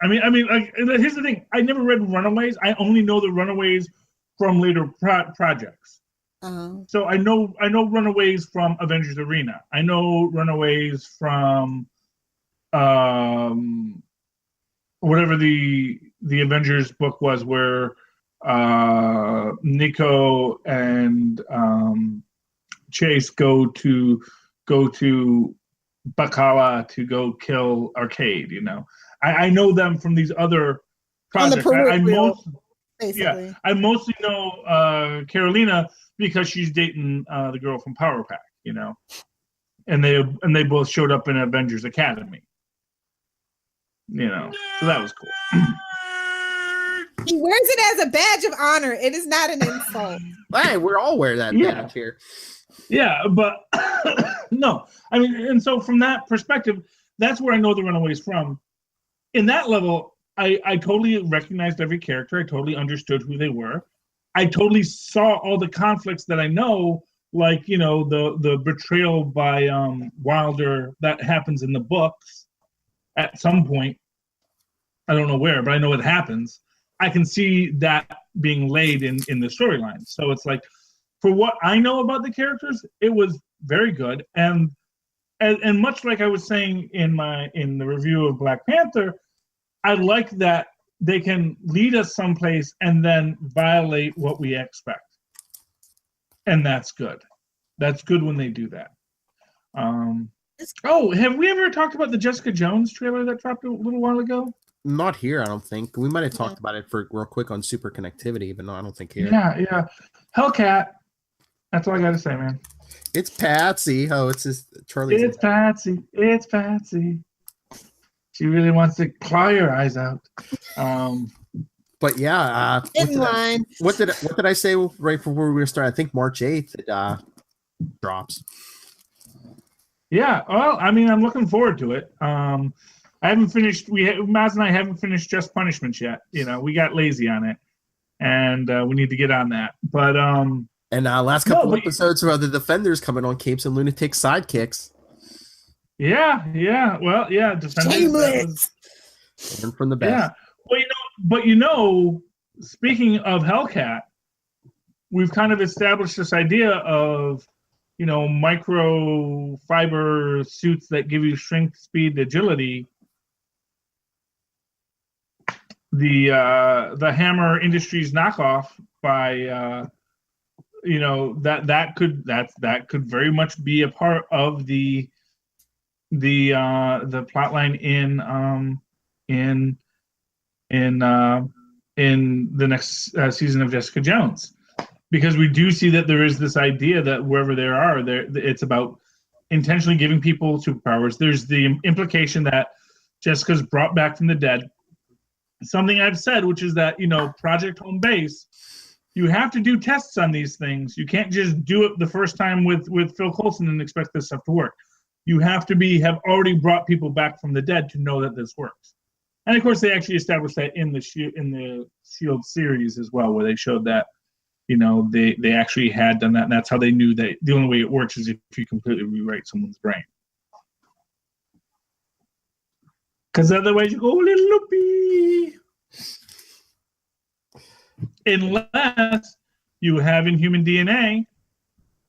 Speaker 7: I mean, like, here's the thing. I never read Runaways. I only know the Runaways from later projects. So I know Runaways from Avengers Arena. I know Runaways from whatever the Avengers book was, where Nico and Chase go to Bacala to go kill Arcade. I know them from these other projects. I mostly know Carolina because she's dating the girl from Power Pack, and they both showed up in Avengers Academy. So that was cool.
Speaker 6: He wears it as a badge of honor. It is not an insult.
Speaker 5: Hey, we're all wear that badge here.
Speaker 7: Yeah, but no. I mean, and so from that perspective, that's where I know the Runaways from. In that level, I totally recognized every character. I totally understood who they were. I totally saw all the conflicts that I know, like, the betrayal by Wilder that happens in the books at some point. I don't know where, but I know it happens. I can see that being laid in the storyline. So it's like, for what I know about the characters, it was very good. And much like I was saying in the review of Black Panther, I like that they can lead us someplace and then violate what we expect. And that's good. That's good when they do that. Have we ever talked about the Jessica Jones trailer that dropped a little while ago?
Speaker 5: Not here, I don't think. We might have talked about it for real quick on Super Connectivity, but no, I don't think here.
Speaker 7: Yeah. Hellcat. That's all I got to say, man.
Speaker 5: It's Patsy. Oh, it's just Charlie.
Speaker 7: It's Patsy. She really wants to claw your eyes out.
Speaker 5: But yeah,
Speaker 6: in line.
Speaker 5: What did I say right before we were starting? I think March 8th it drops.
Speaker 7: Yeah, well, I mean, I'm looking forward to it. I I haven't finished. Maz and I haven't finished Just Punishments yet. You know, we got lazy on it, and we need to get on that. But
Speaker 5: and last couple episodes were the Defenders coming on Capes and Lunatics sidekicks.
Speaker 7: Yeah. Well, yeah, Defenders.
Speaker 5: And from the best.
Speaker 7: Yeah. Well, speaking of Hellcat, we've kind of established this idea of, microfiber suits that give you strength, speed, agility. The Hammer Industries knockoff by that could very much be a part of the plotline in the next season of Jessica Jones, because we do see that there is this idea that wherever there are, it's about intentionally giving people superpowers. There's the implication that Jessica's brought back from the dead. Something I've said, which is that, Project Home Base, you have to do tests on these things. You can't just do it the first time with Phil Coulson and expect this stuff to work. You have to have already brought people back from the dead to know that this works. And of course, they actually established that in the Shield series as well, where they showed that, they actually had done that, and that's how they knew that the only way it works is if you completely rewrite someone's brain. Because otherwise you go a little loopy. Unless you have inhuman DNA,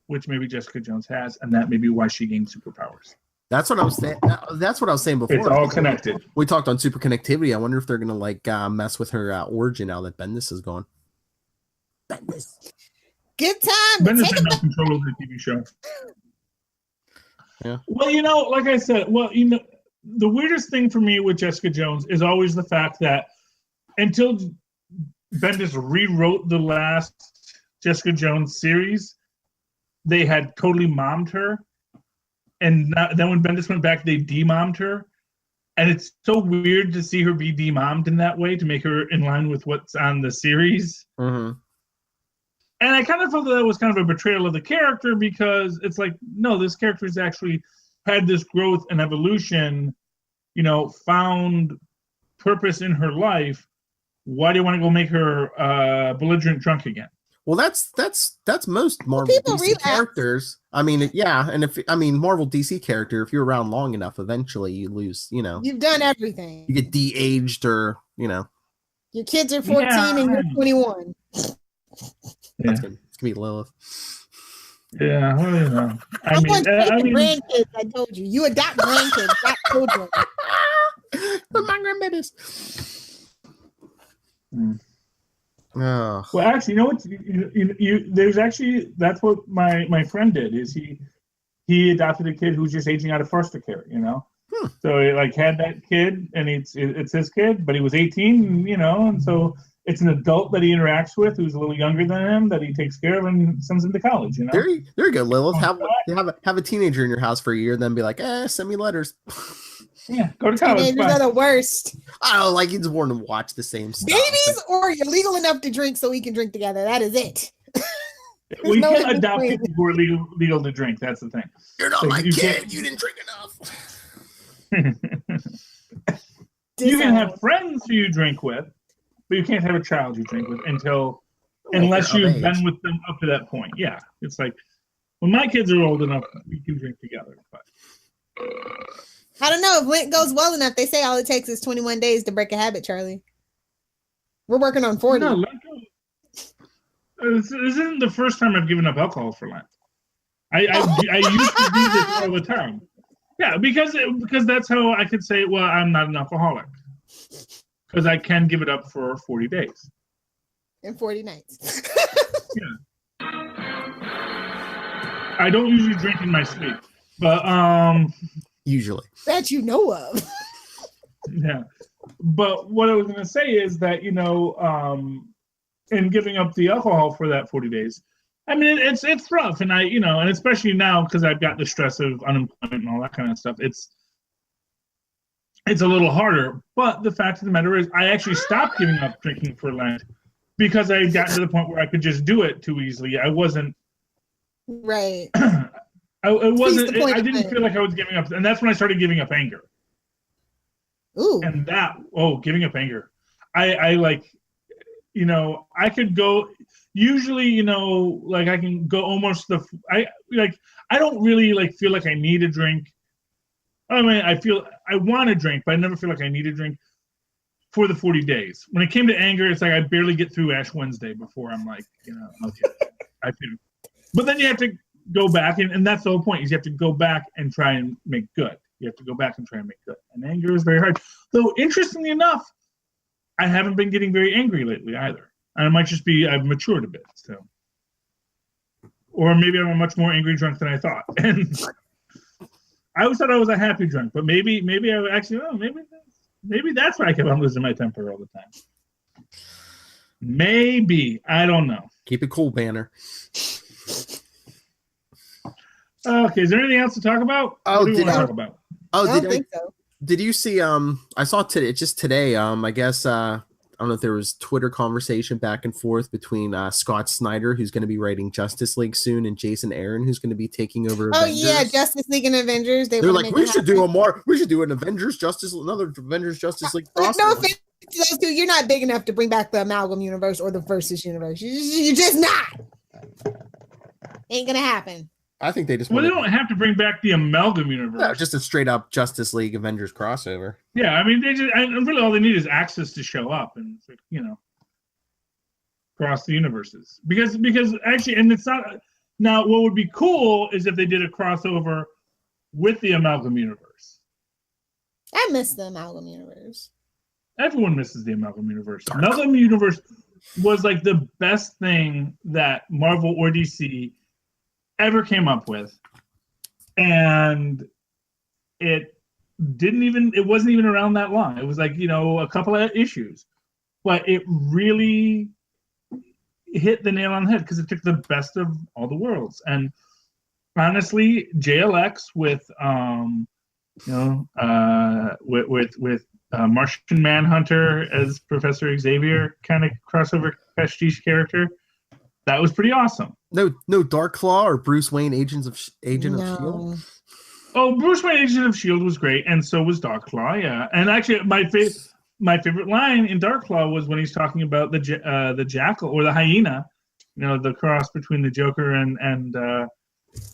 Speaker 7: which maybe Jessica Jones has, and that may be why she gained superpowers.
Speaker 5: That's what I was saying. That's what I was saying before.
Speaker 7: It's all connected.
Speaker 5: We talked on super connectivity. I wonder if they're gonna mess with her origin now that Bendis is gone. Bendis.
Speaker 6: Good time.
Speaker 7: Bendis had no control over the TV show.
Speaker 5: Yeah.
Speaker 7: Well, like I said, the weirdest thing for me with Jessica Jones is always the fact that until Bendis rewrote the last Jessica Jones series, they had totally mommed her. And then when Bendis went back, they demommed her. And it's so weird to see her be demommed in that way to make her in line with what's on the series.
Speaker 5: Mm-hmm.
Speaker 7: And I kind of felt that was kind of a betrayal of the character, because it's like, no, this character has actually had this growth and evolution, found purpose in her life. Why do you want to go make her belligerent drunk again?
Speaker 5: Well, that's most Marvel DC characters. I mean, yeah, and Marvel DC character, if you're around long enough, eventually you lose.
Speaker 6: You've done everything.
Speaker 5: You get de-aged, or
Speaker 6: your kids are 14 and you're 21.
Speaker 5: Yeah. It's gonna be Lilith.
Speaker 7: Yeah, well,
Speaker 6: I mean, grandkids. I told you, you adopt grandkids, not children.
Speaker 5: But my grandbabies. Oh.
Speaker 7: Well, actually, you know what? There's actually, that's what my friend did. Is he adopted a kid who's just aging out of foster care. So he had that kid, and it's his kid, but he was 18. And so it's an adult that he interacts with who's a little younger than him that he takes care of and sends him to college.
Speaker 5: There you go, Lilith. Have a teenager in your house for a year, then be like, send me letters.
Speaker 7: Yeah, go to college.
Speaker 6: Teenagers are the worst.
Speaker 5: I don't like, he's born to watch the same stuff.
Speaker 6: Babies, or you're legal enough to drink so we can drink together. That is it.
Speaker 7: We can't adopt people who are legal to drink. That's the thing.
Speaker 5: You're not my kid. You didn't drink enough.
Speaker 7: You can have friends who you drink with, but you can't have a child you drink with unless you've been with them up to that point. Yeah, it's like when my kids are old enough, we can drink together. But
Speaker 6: I don't know if Lent goes well enough. They say all it takes is 21 days to break a habit, Charlie. We're working on 40.
Speaker 7: No, this isn't the first time I've given up alcohol for Lent. I used to do this all the time. Yeah, because that's how I could say, well, I'm not an alcoholic. Because I can give it up for 40 days.
Speaker 6: And 40 nights.
Speaker 7: Yeah. I don't usually drink in my sleep. But
Speaker 5: usually.
Speaker 6: That you know of.
Speaker 7: Yeah. But what I was gonna say is that, in giving up the alcohol for that 40 days, I mean, it's rough, and and especially now because I've got the stress of unemployment and all that kind of stuff. It's a little harder. But the fact of the matter is, I actually stopped giving up drinking for Lent because I had gotten to the point where I could just do it too easily. I wasn't
Speaker 6: right.
Speaker 7: I didn't feel like I was giving up, and that's when I started giving up anger.
Speaker 6: Ooh.
Speaker 7: And that, giving up anger. I like, I could go, usually, like I can go almost I don't really like feel like I need a drink. I mean, I want a drink, but I never feel like I need a drink for the 40 days. When it came to anger, it's like I barely get through Ash Wednesday before I'm like, okay, I feel. But then you have to go back, and that's the whole point, is you have to go back and try and make good. You have to go back and try and make good. And anger is very hard. Though, interestingly enough, I haven't been getting very angry lately either. And it might just be I've matured a bit, so. Or maybe I'm a much more angry drunk than I thought. And I always thought I was a happy drunk, but maybe I actually, maybe that's why I kept on losing my temper all the time. Maybe. I don't know.
Speaker 5: Keep it cool, Banner.
Speaker 7: Okay, is there anything else to talk about? What do you want to talk about?
Speaker 6: I don't think so.
Speaker 5: Did you see I saw today I guess I don't know if there was Twitter conversation back and forth between Scott Snyder, who's going to be writing Justice League soon, and Jason Aaron, who's going to be taking over Avengers.
Speaker 6: Yeah, Justice League and Avengers.
Speaker 5: They're like, we should do an Avengers Justice League crossover.
Speaker 6: No offense to those two, you're not big enough to bring back the Amalgam universe or the Versus universe. You're just not. Ain't gonna happen.
Speaker 5: I think they just
Speaker 7: they don't have to bring back the Amalgam universe.
Speaker 5: No, just a straight up Justice League Avengers crossover.
Speaker 7: Yeah, I mean, and really all they need is access to show up and, cross the universes. Because actually, and it's not, now what would be cool is if they did a crossover with the Amalgam universe.
Speaker 6: I miss the Amalgam universe.
Speaker 7: Everyone misses the Amalgam universe. Amalgam universe was like the best thing that Marvel or DC ever came up with, and it wasn't even around that long. It was like, a couple of issues, but it really hit the nail on the head because it took the best of all the worlds. And honestly, JLX with Martian Manhunter as Professor Xavier kind of crossover prestige character, that was pretty awesome.
Speaker 5: No Dark Claw or Bruce Wayne Agent of S.H.I.E.L.D.?
Speaker 7: Oh, Bruce Wayne Agent of S.H.I.E.L.D. was great, and so was Dark Claw, yeah. And actually, my favorite line in Dark Claw was when he's talking about the jackal or the hyena, the cross between the Joker and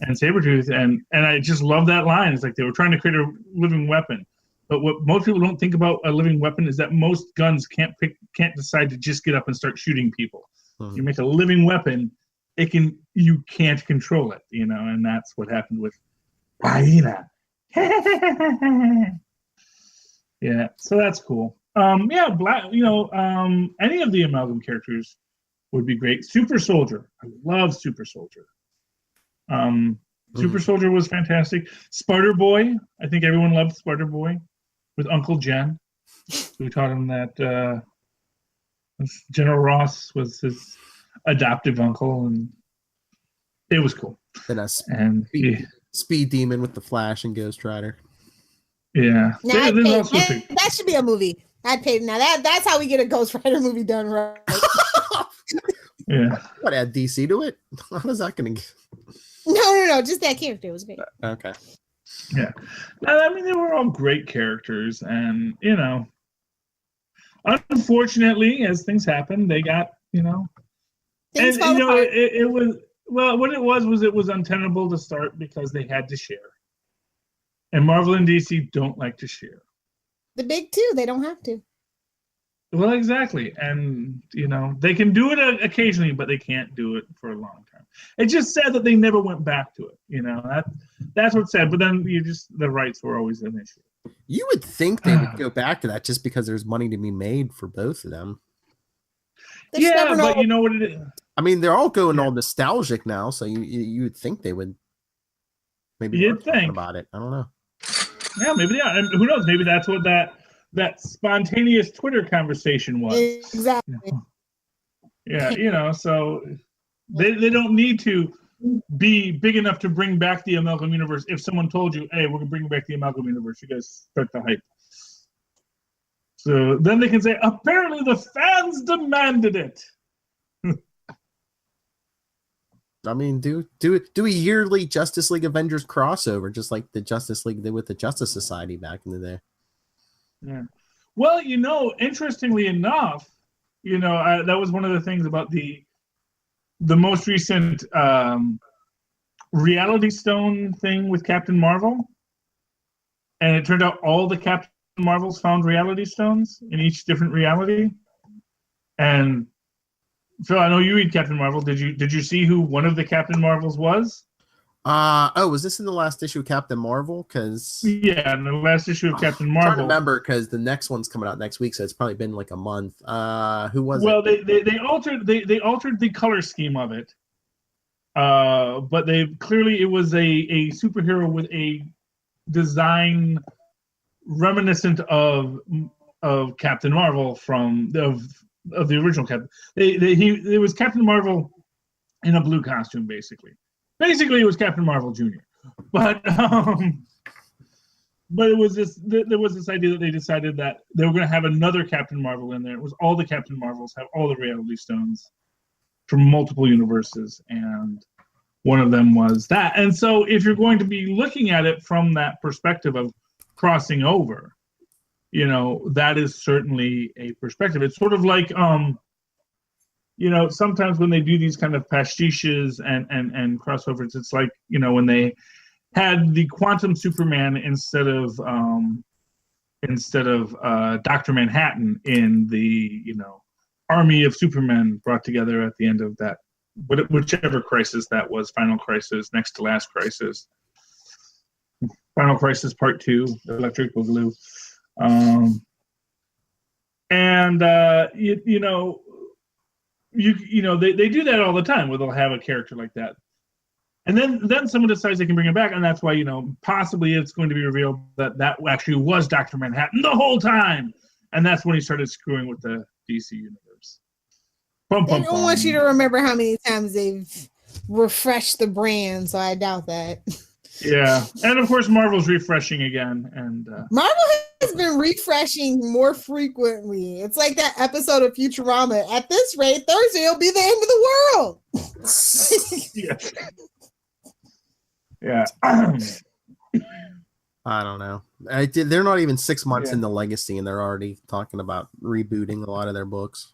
Speaker 7: Sabretooth, and I just love that line. It's like they were trying to create a living weapon, but what most people don't think about a living weapon is that most guns can't decide to just get up and start shooting people. Mm-hmm. You make a living weapon, you can't control it, and that's what happened with hyena. Yeah, so that's cool. Any of the Amalgam characters would be great. Super Soldier, I love Super Soldier. Super Soldier was fantastic. Spider Boy, I think everyone loved Spider Boy with Uncle Jen, who taught him that General Ross was his adoptive uncle, and it was cool.
Speaker 5: And Speed Demon with the Flash and Ghost Rider.
Speaker 6: Yeah, that should be a movie. I'd pay now. That's how we get a Ghost Rider movie done right.
Speaker 7: Yeah.
Speaker 5: What, add DC to it? How's that going to get?
Speaker 6: No. Just that character. It was great.
Speaker 5: Okay.
Speaker 7: Yeah. I mean, they were all great characters, and unfortunately, as things happen, they got
Speaker 6: things fall apart.
Speaker 7: It was what it was untenable to start because they had to share, and Marvel and DC don't like to share.
Speaker 6: The big two, they don't have to.
Speaker 7: Well, exactly, and they can do it occasionally, but they can't do it for a long time. It's just sad that they never went back to it. That's what's sad. But then the rights were always an issue.
Speaker 5: You would think they would go back to that just because there's money to be made for both of them.
Speaker 7: Yeah, but you know what it is.
Speaker 5: I mean, they're all going all nostalgic now, so you would think they would maybe
Speaker 7: you'd think
Speaker 5: about it. I don't know.
Speaker 7: Yeah, maybe yeah. And who knows? Maybe that's what that spontaneous Twitter conversation was.
Speaker 6: Exactly.
Speaker 7: Yeah, so they don't need to be big enough to bring back the Amalgam universe. If someone told you, hey, we're going to bring back the Amalgam universe, you guys start the hype. So then they can say, apparently the fans demanded it.
Speaker 5: I mean, do a yearly Justice League Avengers crossover, just like the Justice League did with the Justice Society back in the day.
Speaker 7: Yeah. Well, interestingly enough, that was one of the things about the most recent Reality Stone thing with Captain Marvel. And it turned out all the Captain Marvels found Reality Stones in each different reality. And Phil, I know you read Captain Marvel. Did you see who one of the Captain Marvels was?
Speaker 5: Was this in the last issue of Captain Marvel? Because
Speaker 7: in the last issue of Captain
Speaker 5: I'm
Speaker 7: Marvel.
Speaker 5: trying to remember because the next one's coming out next week, so it's probably been like a month. Who was it?
Speaker 7: Well, they altered the color scheme of it. But it was a superhero with a design reminiscent of Captain Marvel of the original Captain. It was Captain Marvel in a blue costume, basically. Basically, it was Captain Marvel Jr. But it was there was this idea that they decided that they were going to have another Captain Marvel in there. It was all the Captain Marvels have all the Reality Stones from multiple universes, and one of them was that. And so if you're going to be looking at it from that perspective of crossing over, that is certainly a perspective. It's sort of like sometimes when they do these kind of pastiches and crossovers, it's like, when they had the Quantum Superman instead of Dr. Manhattan in the, army of Supermen brought together at the end of that, whichever crisis that was, Final Crisis, Next to Last Crisis, Final Crisis Part 2, Electric Boogaloo. They do that all the time where they'll have a character like that. And then someone decides they can bring it back, and that's why, possibly it's going to be revealed that actually was Dr. Manhattan the whole time. And that's when he started screwing with the DC universe.
Speaker 6: They don't want you to remember how many times they've refreshed the brand, so I doubt that.
Speaker 7: Yeah. And of course, Marvel's refreshing again. And
Speaker 6: Marvel has been refreshing more frequently. It's like that episode of Futurama. At this rate, Thursday will be the end of the world.
Speaker 7: Yeah.
Speaker 5: I don't know. They're not even 6 months in the legacy, and they're already talking about rebooting a lot of their books.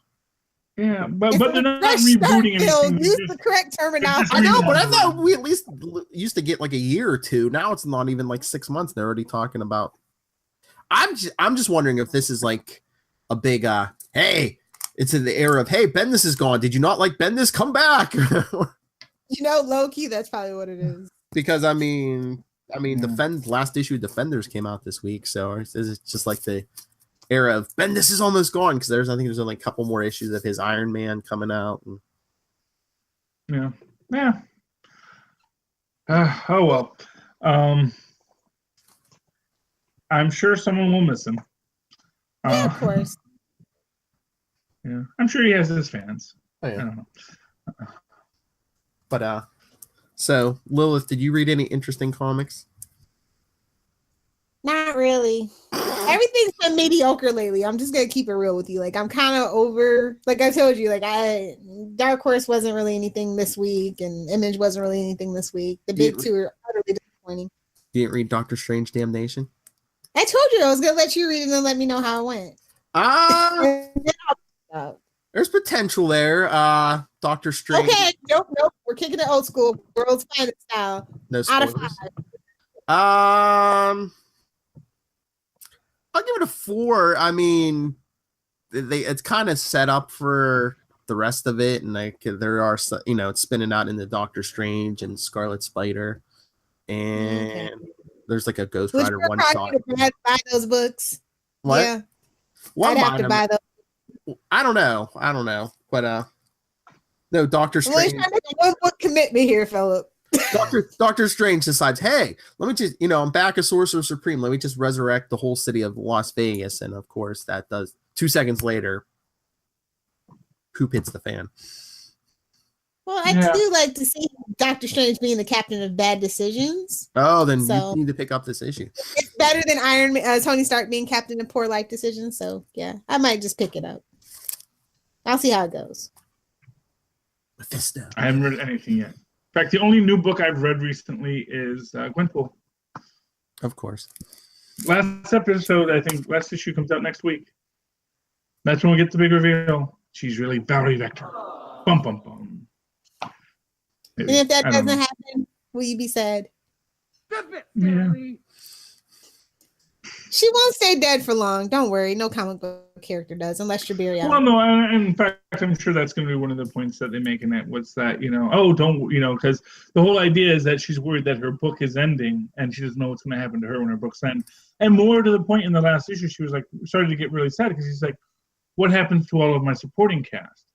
Speaker 7: Yeah, but they're not rebooting anything.
Speaker 6: Use the correct terminology.
Speaker 5: I know, but I thought we at least used to get like a year or two. Now it's not even like 6 months. They're already talking about. I'm just wondering if this is like a big hey, it's in the era of, hey, Bendis is gone. Did you not like Bendis? Come back.
Speaker 6: Low key, that's probably what it is.
Speaker 5: Because I mean, last issue of Defenders came out this week, so it's just like the era of Bendis is almost gone, because I think there's only a couple more issues of his Iron Man coming out. And...
Speaker 7: Yeah. Oh well. I'm sure someone will miss him.
Speaker 6: Yeah, of course.
Speaker 7: Yeah, I'm sure he has his fans.
Speaker 5: Oh, yeah.
Speaker 7: I don't know.
Speaker 5: But so Lilith, did you read any interesting comics?
Speaker 6: Not really. Everything's been mediocre lately. I'm just gonna keep it real with you. Like, I'm kind of over. Like I told you, Dark Horse wasn't really anything this week, and Image wasn't really anything this week. The big two are utterly disappointing.
Speaker 5: You didn't read Doctor Strange Damnation?
Speaker 6: I told you I was gonna let you read it and let me know how it went.
Speaker 5: There's potential there. Doctor Strange.
Speaker 6: Okay, nope. We're kicking it old school, world's finest style.
Speaker 5: No
Speaker 6: spoilers.
Speaker 5: Out of 5. I'll give it a 4. I mean, it's kind of set up for the rest of it, and there are, it's spinning out into Doctor Strange and Scarlet Spider, and there's like a Ghost Rider one shot.
Speaker 6: Buy those books.
Speaker 5: What?
Speaker 6: Yeah.
Speaker 5: Well,
Speaker 6: I'd have to buy those.
Speaker 5: I don't know, but no, Doctor Strange.
Speaker 6: Well, make a one-book commitment here, Philip.
Speaker 5: Doctor Strange decides, hey, let me just, I'm back as Sorcerer Supreme. Let me just resurrect the whole city of Las Vegas. And of course, that does 2 seconds later, poop hits the fan.
Speaker 6: Well, I do like to see Doctor Strange being the captain of bad decisions.
Speaker 5: Oh, then you need to pick up this issue.
Speaker 6: It's better than Iron Man, Tony Stark being captain of poor life decisions. So yeah, I might just pick it up. I'll see how it goes.
Speaker 5: Mephisto.
Speaker 7: I haven't read anything yet. In fact, the only new book I've read recently is Gwenpool.
Speaker 5: Of course.
Speaker 7: Last episode, I think, last issue comes out next week. That's when we get the big reveal. She's really Valerie Vector. Bum, bum, bum.
Speaker 6: And if that doesn't happen, will you be sad?
Speaker 7: Yeah.
Speaker 6: She won't stay dead for long. Don't worry. No comic book character does, unless you're Barry
Speaker 7: Well,
Speaker 6: Allen.
Speaker 7: no, in fact, I'm sure that's going to be one of the points that they make in it. What's that, because the whole idea is that she's worried that her book is ending and she doesn't know what's going to happen to her when her book's end. And more to the point, in the last issue, she was like, started to get really sad because she's like, what happens to all of my supporting cast?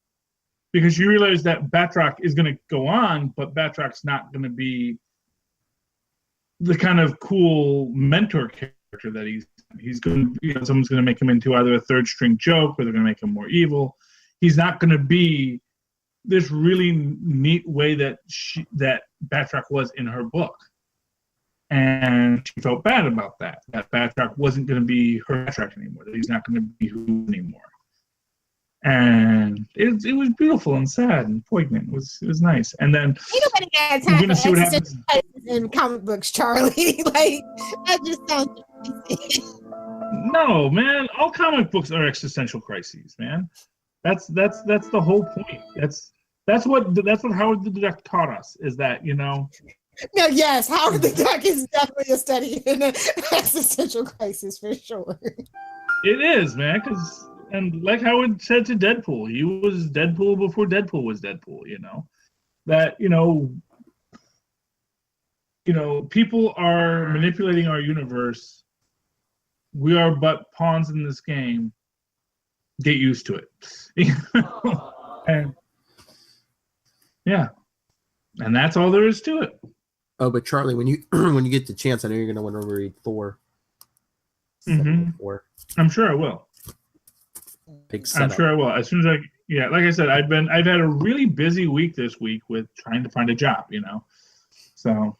Speaker 7: Because you realize that Batroc is going to go on, but Batroc's not going to be the kind of cool mentor character that he's going to, someone's going to make him into either a third string joke or they're going to make him more evil. He's not going to be this really neat way that Batroc was in her book. And she felt bad about that Batroc wasn't going to be her Batroc anymore, that he's not going to be who anymore. And it was beautiful and sad and poignant. It was nice. And then
Speaker 6: Ain't nobody got time for existential crisis in comic books, Charlie. Like, that just sounds crazy.
Speaker 7: No, man, all comic books are existential crises, man. That's the whole point. That's what Howard the Duck taught us, is that,
Speaker 6: No, yes, Howard the Duck is definitely a study in an existential crisis for sure.
Speaker 7: It is, man, and like Howard said to Deadpool, he was Deadpool before Deadpool was Deadpool, that, people are manipulating our universe. We are but pawns in this game. Get used to it. And yeah. And that's all there is to it.
Speaker 5: Oh, but Charlie, when you get the chance, I know you're going to want to read Thor.
Speaker 7: Mm-hmm. I'm sure I will.
Speaker 5: Big setup.
Speaker 7: I'm sure I will. As soon as like I said, I've had a really busy week this week with trying to find a job, So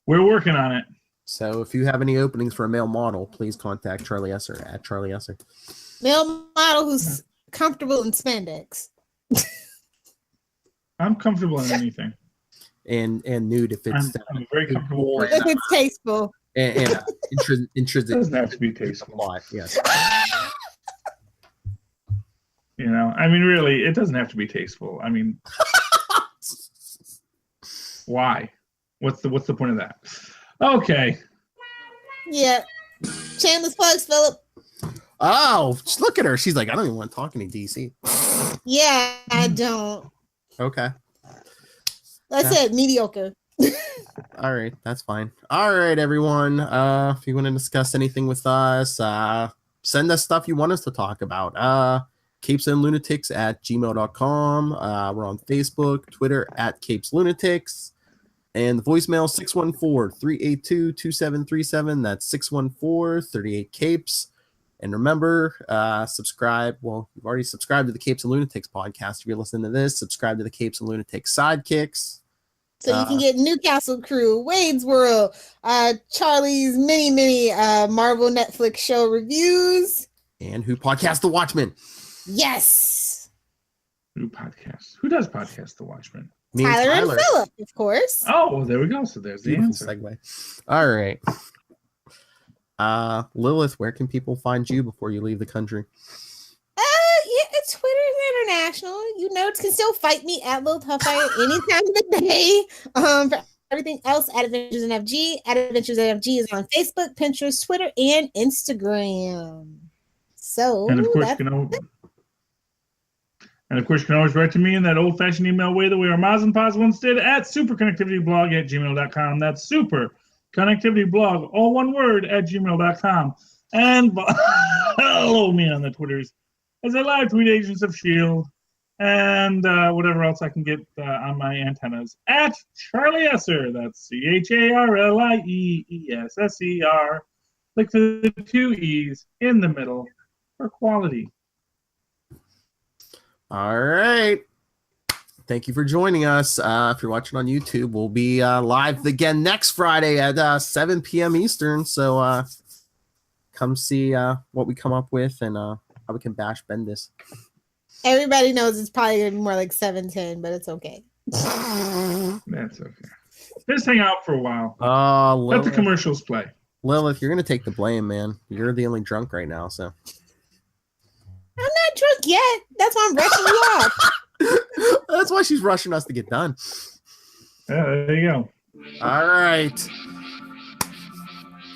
Speaker 7: we're working on it.
Speaker 5: So if you have any openings for a male model, please contact Charlie Esser at Charlie Esser.
Speaker 6: Male model who's comfortable in spandex.
Speaker 7: I'm comfortable in anything.
Speaker 5: And nude if it's
Speaker 7: I'm very comfortable.
Speaker 6: If it's tasteful.
Speaker 5: And intrinsic.
Speaker 7: It doesn't have to be tasteful.
Speaker 5: Lot, yes.
Speaker 7: Really, it doesn't have to be tasteful. Why? What's the point of that? Okay.
Speaker 6: Yeah. Shameless plugs, Philip.
Speaker 5: Oh, just look at her. She's like, I don't even want to talk any DC.
Speaker 6: Yeah, I don't.
Speaker 5: Okay.
Speaker 6: That's it. Mediocre.
Speaker 5: All right, that's fine. All right, everyone. If you want to discuss anything with us, send us stuff you want us to talk about. capesandlunatics at gmail.com. We're on Facebook, Twitter at capeslunatics. And the voicemail 614-382-2737. That's 614-38-CAPES. And remember, subscribe. Well, you've already subscribed to the Capes and Lunatics podcast. If you're listening to this, subscribe to the Capes and Lunatics sidekicks.
Speaker 6: So you can get Newcastle Crew, Wade's World, Charlie's mini Marvel Netflix show reviews.
Speaker 5: And Who Podcast The Watchmen.
Speaker 6: Yes.
Speaker 7: Who podcasts? Who does podcast The Watchmen?
Speaker 5: Me and
Speaker 6: Tyler and Philip, of course.
Speaker 7: Oh, well, there we go. So there's the
Speaker 5: Beautiful
Speaker 7: answer.
Speaker 5: segue. All right. Lilith, where can people find you before you leave the country?
Speaker 6: Twitter's international. You can still fight me at Lil Huffire any time of the day. For everything else, at Adventures in FG. At Adventures in FG is on Facebook, Pinterest, Twitter, and Instagram. So,
Speaker 7: and of course, you can always write to me in that old-fashioned email way that we are Maz and Paz once did at superconnectivityblog@gmail.com. That's superconnectivityblog, all one word, @gmail.com. And follow me on the Twitters as I live tweet Agents of S.H.I.E.L.D. and whatever else I can get on my antennas at Charlie Esser. That's CharlieEsser. Look for the 2 E's in the middle for quality.
Speaker 5: All right. Thank you for joining us. If you're watching on YouTube, we'll be live again next Friday at 7 p.m. Eastern. So come see what we come up with and how we can bash Bendis.
Speaker 6: Everybody knows it's probably going to be more like 7:10, but it's okay.
Speaker 7: That's okay. Just hang out for a while.
Speaker 5: Oh,
Speaker 7: Let the
Speaker 5: Lilith.
Speaker 7: commercials play.
Speaker 5: Lilith, you're gonna take the blame, man. You're the only drunk right now, so.
Speaker 6: I'm not drunk yet. That's why I'm rushing you off.
Speaker 5: That's why she's rushing us to get done.
Speaker 7: Yeah, there you go.
Speaker 5: All right.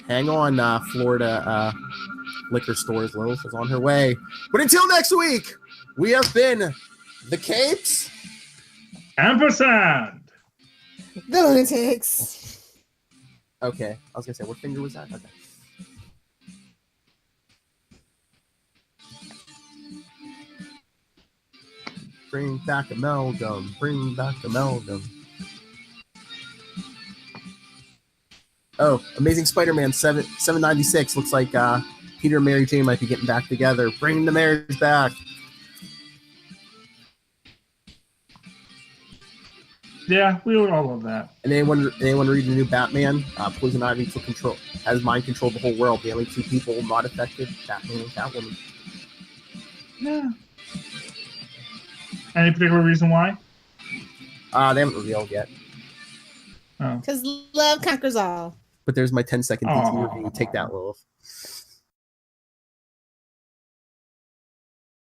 Speaker 5: Hang on, Florida liquor stores. Lilith is on her way. But until next week, we have been the Capes.
Speaker 7: Ampersand.
Speaker 6: The Lunatics.
Speaker 5: Okay. I was going to say, what finger was that? Okay. Bring back Amalgam. Bring back Amalgam. Oh, Amazing Spider-Man 796. Looks like Peter and Mary Jane might be getting back together. Bring the marriage back.
Speaker 7: Yeah, we would all love that.
Speaker 5: And anyone read the new Batman? Poison Ivy has mind controlled the whole world. The only two people not affected, Batman and Catwoman.
Speaker 7: Yeah. Any particular reason why?
Speaker 5: They haven't revealed yet.
Speaker 7: Oh.
Speaker 6: Because love conquers all.
Speaker 5: But there's my 10-second DC
Speaker 7: Aw.
Speaker 5: review. Take that, Lilith.